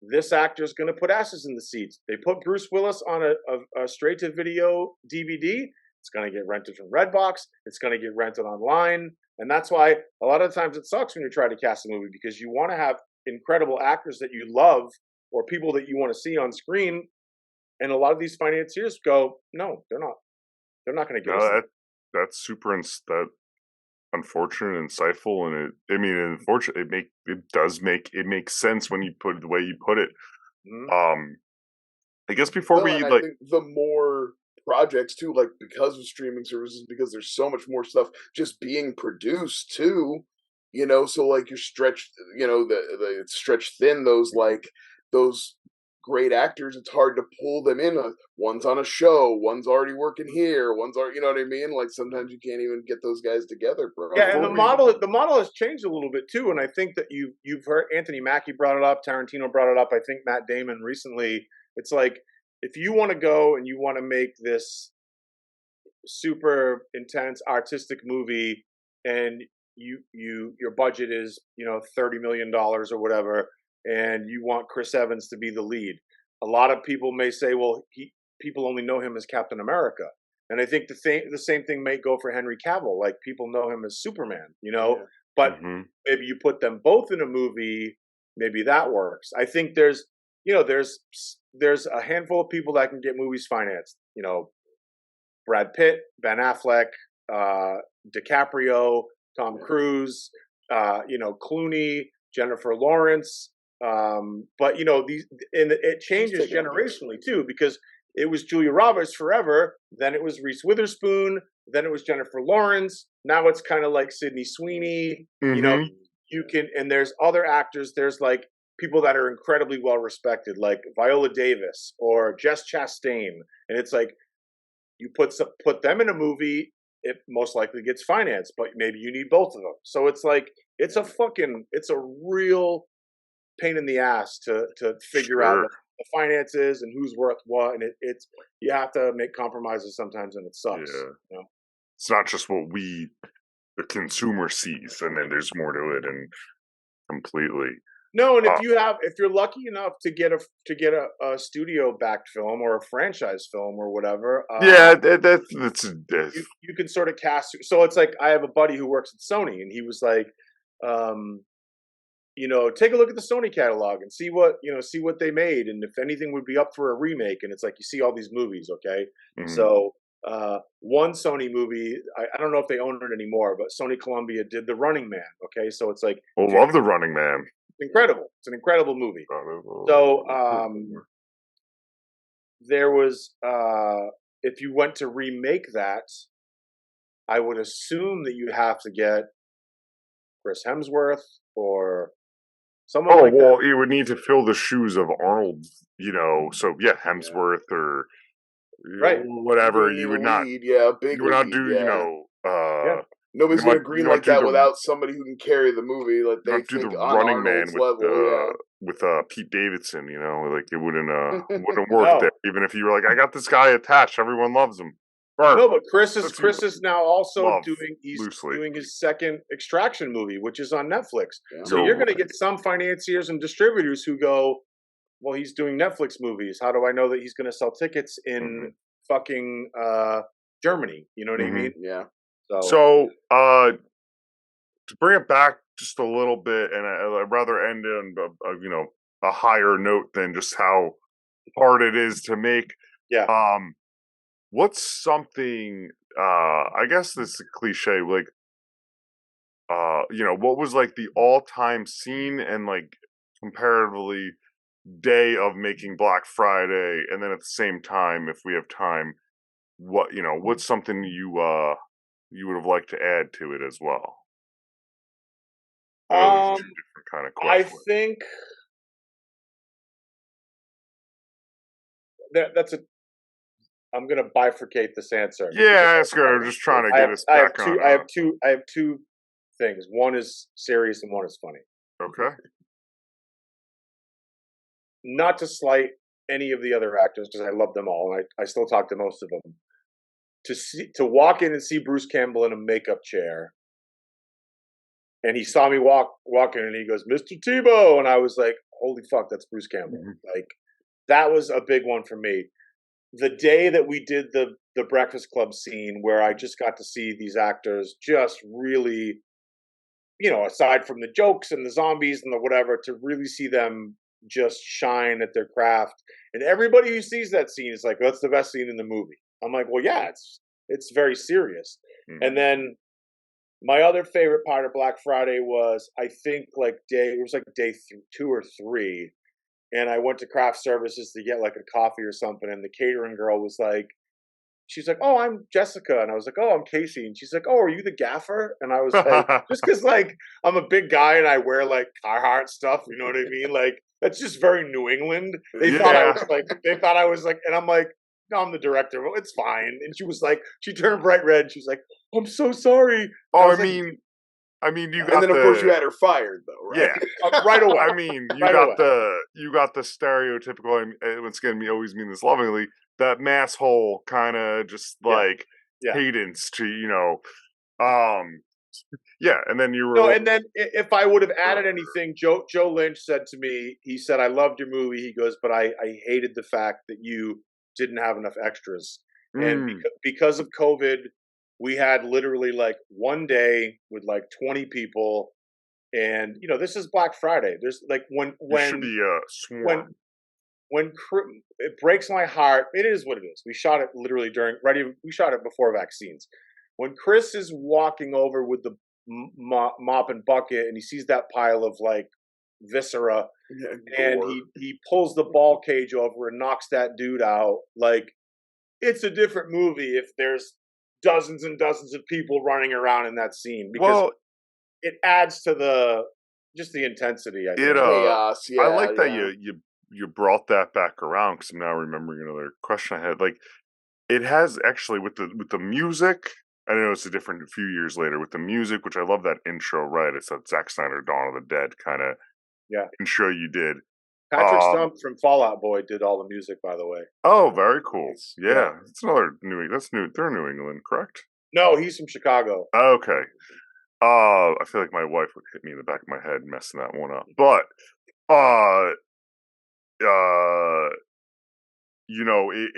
Speaker 5: this actor is going to put asses in the seats. They put Bruce Willis on a straight-to-video DVD. It's going to get rented from Redbox. It's going to get rented online. And that's why a lot of times it sucks when you try to cast a movie because you want to have incredible actors that you love or people that you want to see on screen. And a lot of these financiers go, no, they're not. They're not going to give us that.
Speaker 3: That's super that unfortunate and insightful, and unfortunate. It makes sense when you put it the way you put it.
Speaker 5: Mm-hmm.
Speaker 3: I guess before
Speaker 4: I think the more projects too, like because of streaming services, because there's so much more stuff just being produced too. So like you're stretched, it's stretched thin. Those great actors, it's hard to pull them in. One's on a show, one's already working here, one's already, you know what I mean? Like sometimes you can't even get those guys together, bro.
Speaker 5: Yeah, and the model has changed a little bit too. And I think that you've heard Anthony Mackie brought it up, Tarantino brought it up. I think Matt Damon recently. It's like if you want to go and you want to make this super intense artistic movie, and your budget is $30 million or whatever, and you want Chris Evans to be the lead. A lot of people may say, well, people only know him as Captain America. And I think the same thing may go for Henry Cavill. Like people know him as Superman, but maybe you put them both in a movie, maybe that works. I think there's a handful of people that can get movies financed. Brad Pitt, Ben Affleck, DiCaprio, Tom Cruise, Clooney, Jennifer Lawrence. But it changes generationally too, because it was Julia Roberts forever, then it was Reese Witherspoon, then it was Jennifer Lawrence. Now it's kind of like Sydney Sweeney. You can, and there's other actors. There's like people that are incredibly well respected, like Viola Davis or Jess Chastain, and it's like you put them in a movie, it most likely gets financed, but maybe you need both of them. So it's like it's a real pain in the ass to figure out the finances and who's worth what, and it's you have to make compromises sometimes, and it sucks.
Speaker 3: Yeah. It's not just what the consumer sees, and then there's more to it, and completely.
Speaker 5: No, and if you're lucky enough to get a studio backed film or a franchise film or whatever,
Speaker 3: that's
Speaker 5: you can sort of cast. So it's like I have a buddy who works at Sony, and he was like, take a look at the Sony catalog and see what they made, and if anything would be up for a remake. And it's like you see all these movies, okay, so one Sony movie. I don't know if they own it anymore, but Sony Columbia did The Running Man. Okay, so it's like
Speaker 3: I love The Running Man.
Speaker 5: incredible. It's an incredible movie. So there was if you went to remake that, I would assume that you'd have to get Chris Hemsworth or someone like that.
Speaker 3: You would need to fill the shoes of Arnold, so yeah, Hemsworth or whatever. You would not
Speaker 4: big
Speaker 3: you would not
Speaker 4: lead,
Speaker 3: do,
Speaker 4: Nobody's going to green like that without somebody who can carry the movie. Like they
Speaker 3: do
Speaker 4: think
Speaker 3: the
Speaker 4: on
Speaker 3: Running
Speaker 4: Arnold's
Speaker 3: Man
Speaker 4: level,
Speaker 3: with Pete Davidson, like it wouldn't work there. Even if you were like, I got this guy attached, everyone loves him.
Speaker 5: No, but Chris is now also doing his second Extraction movie, which is on Netflix. Yeah. So you're going to get some financiers and distributors who go, well, he's doing Netflix movies. How do I know that he's going to sell tickets in fucking Germany? You know what I mean?
Speaker 4: Yeah.
Speaker 3: So to bring it back just a little bit, and I'd rather end on a higher note than just how hard it is to make.
Speaker 5: Yeah.
Speaker 3: What's something? I guess this is a cliche. Like, what was like the all-time scene and like comparatively day of making Black Friday, and then at the same time, if we have time, what's something you would have liked to add to it as well? Two different kind of questions.
Speaker 5: I think that's I'm going to bifurcate this answer.
Speaker 3: Yeah, that's good. I'm just trying to get us back on.
Speaker 5: I have two things. One is serious and one is funny.
Speaker 3: Okay.
Speaker 5: Not to slight any of the other actors because I love them all, and I still talk to most of them. To walk in and see Bruce Campbell in a makeup chair, and he saw me walk in, and he goes, "Mr. Tebo," and I was like, "Holy fuck, that's Bruce Campbell!" Like that was a big one for me. The day that we did the Breakfast Club scene, where I just got to see these actors just really, aside from the jokes and the zombies and the whatever, to really see them just shine at their craft. And everybody who sees that scene is like, "That's the best scene in the movie." I'm like, well, yeah, it's very serious. And then my other favorite part of Black Friday was, I think day 2 or 3. And I went to craft services to get like a coffee or something. And the catering girl was like, she's like, "Oh, I'm Jessica." And I was like, "Oh, I'm Casey." And she's like, "Oh, are you the gaffer?" And I was like, just because like I'm a big guy and I wear like Carhartt stuff, you know what I mean? Like that's just very New England. They thought I was like, and I'm like, "No, I'm the director." Well, it's fine. And she was like, she turned bright red. She's like, "I'm so sorry."
Speaker 3: Oh, I mean, you got,
Speaker 4: and then of course you had her fired though, right?
Speaker 3: Yeah,
Speaker 5: right away.
Speaker 3: I mean, you got the stereotypical. Once again, we always mean this lovingly. That mass hole kind of just like cadence to and then you were
Speaker 5: and then if I would have added anything, Joe Lynch said to me, he said, "I loved your movie." He goes, "But I hated the fact that you didn't have enough extras." And because of COVID, we had literally like one day with like 20 people, and this is Black Friday. There's like when
Speaker 3: should be sworn.
Speaker 5: When it breaks my heart. It is what it is. We shot it literally we shot it before vaccines. When Chris is walking over with the mop and bucket, and he sees that pile of like viscera, and he pulls the ball cage over and knocks that dude out. Like, it's a different movie if there's dozens and dozens of people running around in that scene, because it adds to the intensity. I think.
Speaker 4: Chaos. Yeah,
Speaker 3: I like that you brought that back around, because I'm now remembering another question I had. Like, it has actually with the music. I know it's a few years later with the music, which I love that intro. Right, it's that Zack Snyder Dawn of the Dead kind of intro you did.
Speaker 5: Patrick Stump from Fall Out Boy did all the music, by the way.
Speaker 3: Oh, very cool. Yeah. It's another they're New England, correct?
Speaker 5: No, he's from Chicago.
Speaker 3: Okay. I feel like my wife would hit me in the back of my head messing that one up. But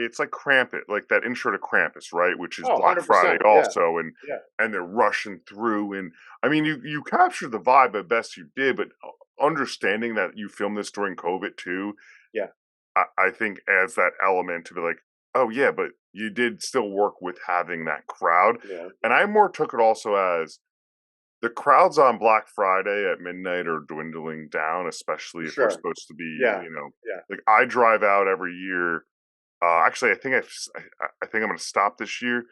Speaker 3: it's like Krampus, like that intro to Krampus, right? Which is Black Friday also, and they're rushing through, and I mean, you captured the vibe at best you did, but understanding that you filmed this during COVID too, I think adds that element to be like, oh yeah, but you did still work with having that crowd.
Speaker 4: Yeah.
Speaker 3: And I more took it also as the crowds on Black Friday at midnight are dwindling down, especially if we're
Speaker 5: Sure.
Speaker 3: supposed to be,
Speaker 5: Yeah. Yeah.
Speaker 3: like I drive out every year. Actually, I think I'm going to stop this year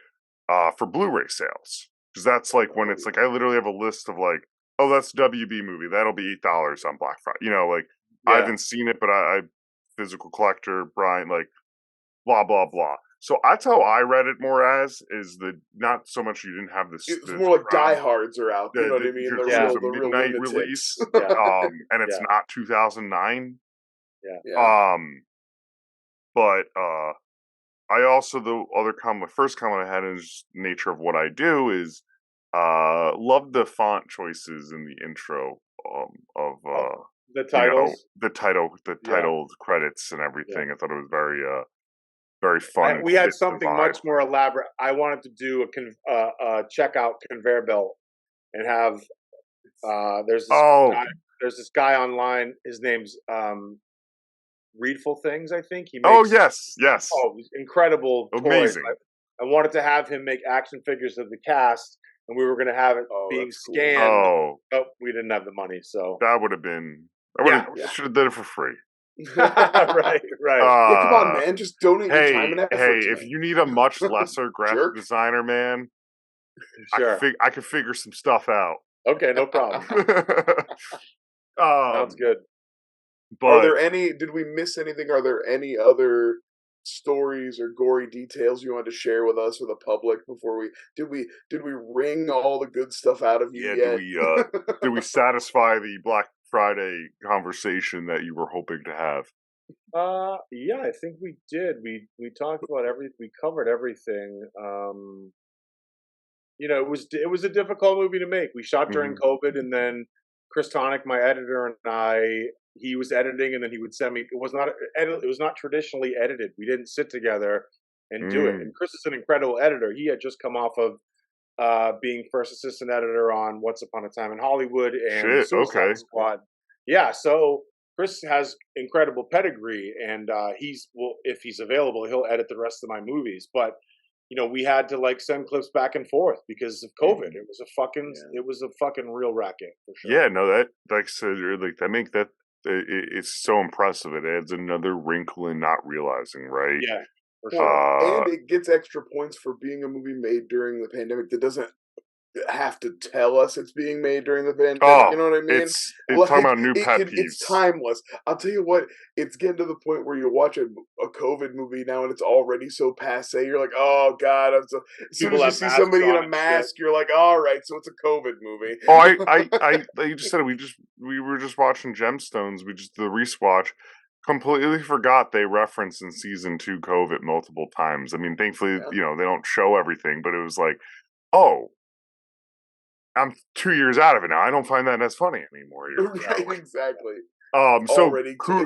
Speaker 3: for Blu-ray sales because that's like when it's like I literally have a list of like, oh, that's WB movie that'll be $8 on Black Friday. Like I
Speaker 5: Yeah.
Speaker 3: haven't seen it, but I physical collector Brian like blah blah blah. So that's how I read it more as is the not so much you didn't have this.
Speaker 4: It's
Speaker 3: this
Speaker 4: more like
Speaker 3: crowd,
Speaker 4: diehards are out. You know what I mean?
Speaker 3: because it was a
Speaker 4: The real
Speaker 3: midnight
Speaker 4: lunatics.
Speaker 3: release,
Speaker 5: Yeah.
Speaker 3: and it's
Speaker 5: Yeah.
Speaker 3: not 2009.
Speaker 4: Yeah.
Speaker 3: But I also the other comment, first comment I had is nature of what I do is love the font choices in the intro of
Speaker 5: The titles.
Speaker 3: the title credits and everything. I thought it was very fun. And
Speaker 5: We had
Speaker 3: fit the
Speaker 5: something
Speaker 3: vibe.
Speaker 5: much more elaborate. I wanted to do a checkout conveyor belt and have there's this guy online. His name's Readful Things, I think. He makes
Speaker 3: yes.
Speaker 5: incredible
Speaker 3: Amazing.
Speaker 5: toys. I wanted to have him make action figures of the cast, and we were going to have it being scanned.
Speaker 3: Cool.
Speaker 5: But we didn't have the money, so
Speaker 3: that would have been. Should have done it for free.
Speaker 5: right.
Speaker 4: Yeah, come on, man. Just donate your time and effort.
Speaker 3: Hey, if you need a much lesser graphic designer, man,
Speaker 5: sure.
Speaker 3: I could figure some stuff out.
Speaker 5: Okay, no problem. Sounds good.
Speaker 4: But are there any? Did we miss anything? Are there any other stories or gory details you wanted to share with us or the public before we did we wring all the good stuff out of you yet?
Speaker 3: Did we satisfy the Black Friday conversation that you were hoping to have?
Speaker 5: Yeah, I think we did. We talked about everything. We covered everything. It was a difficult movie to make. We shot during COVID, and then Chris Tonic, my editor, and he was editing, and then he would send me. It was not traditionally edited. We didn't sit together and do it. And Chris is an incredible editor. He had just come off of being first assistant editor on Once Upon a Time in Hollywood and Suicide Squad. Yeah, so Chris has incredible pedigree, and if he's available, he'll edit the rest of my movies. But we had to like send clips back and forth because of COVID. It was a fucking real racket for sure.
Speaker 3: Yeah, no, that like so like that make that it's so impressive. It adds another wrinkle in not realizing, right?
Speaker 5: Yeah, for sure.
Speaker 4: And it gets extra points for being a movie made during the pandemic that doesn't have to tell us it's being made during the pandemic. You know what I mean?
Speaker 3: It's talking about new pet peeves.
Speaker 4: It's timeless. I'll tell you what, it's getting to the point where you watch a COVID movie now and it's already so passe. You're like, oh God. As soon as you see somebody in a mask, you're like, all right, so it's a COVID movie.
Speaker 3: Oh, you just said it. We were just watching Gemstones. We just the rewatch. Completely forgot they referenced in season 2 COVID multiple times. I mean, thankfully, they don't show everything, but it was like, oh, I'm 2 years out of it now. I don't find that as funny anymore.
Speaker 4: Right, exactly.
Speaker 3: So
Speaker 4: it's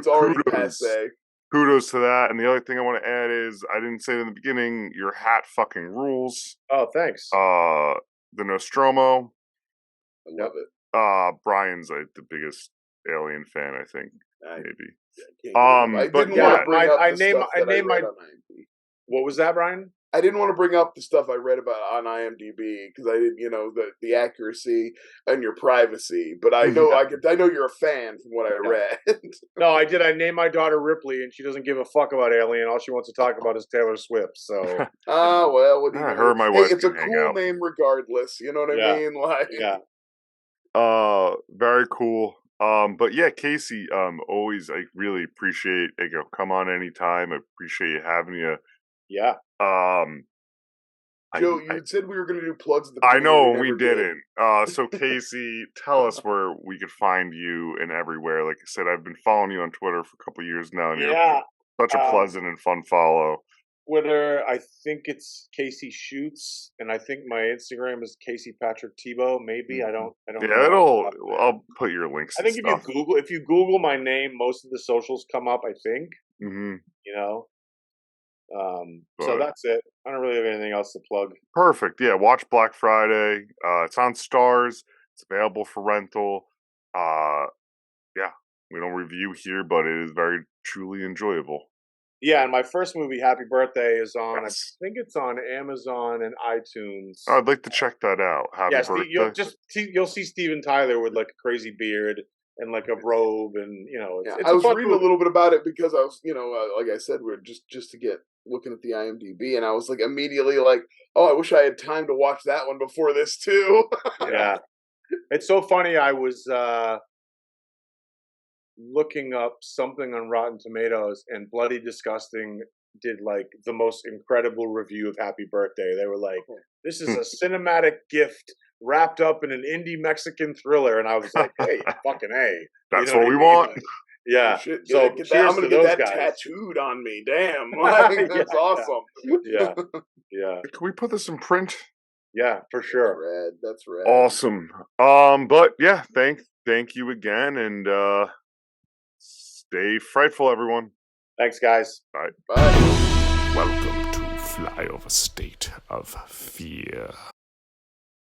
Speaker 4: already passe.
Speaker 3: Kudos to that. And the other thing I want to add is I didn't say it in the beginning. Your hat fucking rules.
Speaker 5: Oh, thanks.
Speaker 3: The Nostromo.
Speaker 4: I love it.
Speaker 3: Brian's like the biggest Alien fan, I think. Maybe.
Speaker 4: I didn't want to bring up the stuff that I read on IMDb.
Speaker 5: What was that, Brian?
Speaker 4: I didn't want to bring up the stuff I read about on IMDb because I didn't, the accuracy and your privacy. But I know I know you're a fan from what I read.
Speaker 5: No, I did. I named my daughter Ripley, and she doesn't give a fuck about Alien. All she wants to talk about is Taylor Swift. So,
Speaker 4: well, what do you
Speaker 3: her and my wife
Speaker 4: it's a cool name regardless. You know what I mean? Like,
Speaker 3: very cool. But yeah, Casey, always I really appreciate come on anytime. I appreciate you having you.
Speaker 5: Yeah.
Speaker 4: Joe, you said we were going to do plugs at the
Speaker 3: beginning. I know,
Speaker 4: we
Speaker 3: didn't. So Casey, tell us where we could find you and everywhere. Like I said, I've been following you on Twitter for a couple of years now, and you're such a pleasant and fun follow.
Speaker 5: Twitter, I think it's Casey Shoots, and I think my Instagram is Casey Patrick Tebo. Maybe I don't.
Speaker 3: Yeah, I'll put your links.
Speaker 5: I think if you Google my name, most of the socials come up. I think. So that's it. I don't really have anything else to plug.
Speaker 3: Perfect. Yeah, watch Black Friday. It's on Starz. It's available for rental. Yeah, we don't review here, but it is very truly enjoyable.
Speaker 5: Yeah, and my first movie, Happy Birthday, is on.
Speaker 3: Yes.
Speaker 5: I think it's on Amazon and iTunes.
Speaker 3: I'd like to check that out. Happy birthday.
Speaker 5: You'll see Steven Tyler with like a crazy beard and like a robe, and
Speaker 4: I was reading a little bit about it because I was, like I said, we're just to get looking at the IMDb, and I was like immediately like, oh, I wish I had time to watch that one before this too.
Speaker 5: Yeah, it's so funny. I was looking up something on Rotten Tomatoes, and Bloody Disgusting did like the most incredible review of Happy Birthday. They were like, this is a cinematic gift wrapped up in an indie Mexican thriller, and I was like, hey, fucking A.
Speaker 3: That's what we want.
Speaker 5: Yeah.
Speaker 4: Shit,
Speaker 5: so
Speaker 4: I'm gonna get that
Speaker 5: guys.
Speaker 4: Tattooed on me. Damn, like, that's awesome.
Speaker 5: Yeah.
Speaker 3: Can we put this in print?
Speaker 5: Yeah, for sure.
Speaker 4: Red. That's red.
Speaker 3: Awesome. But yeah, thank you again, and stay frightful, everyone.
Speaker 5: Thanks, guys.
Speaker 4: Bye.
Speaker 3: Welcome to Flyover State of Fear.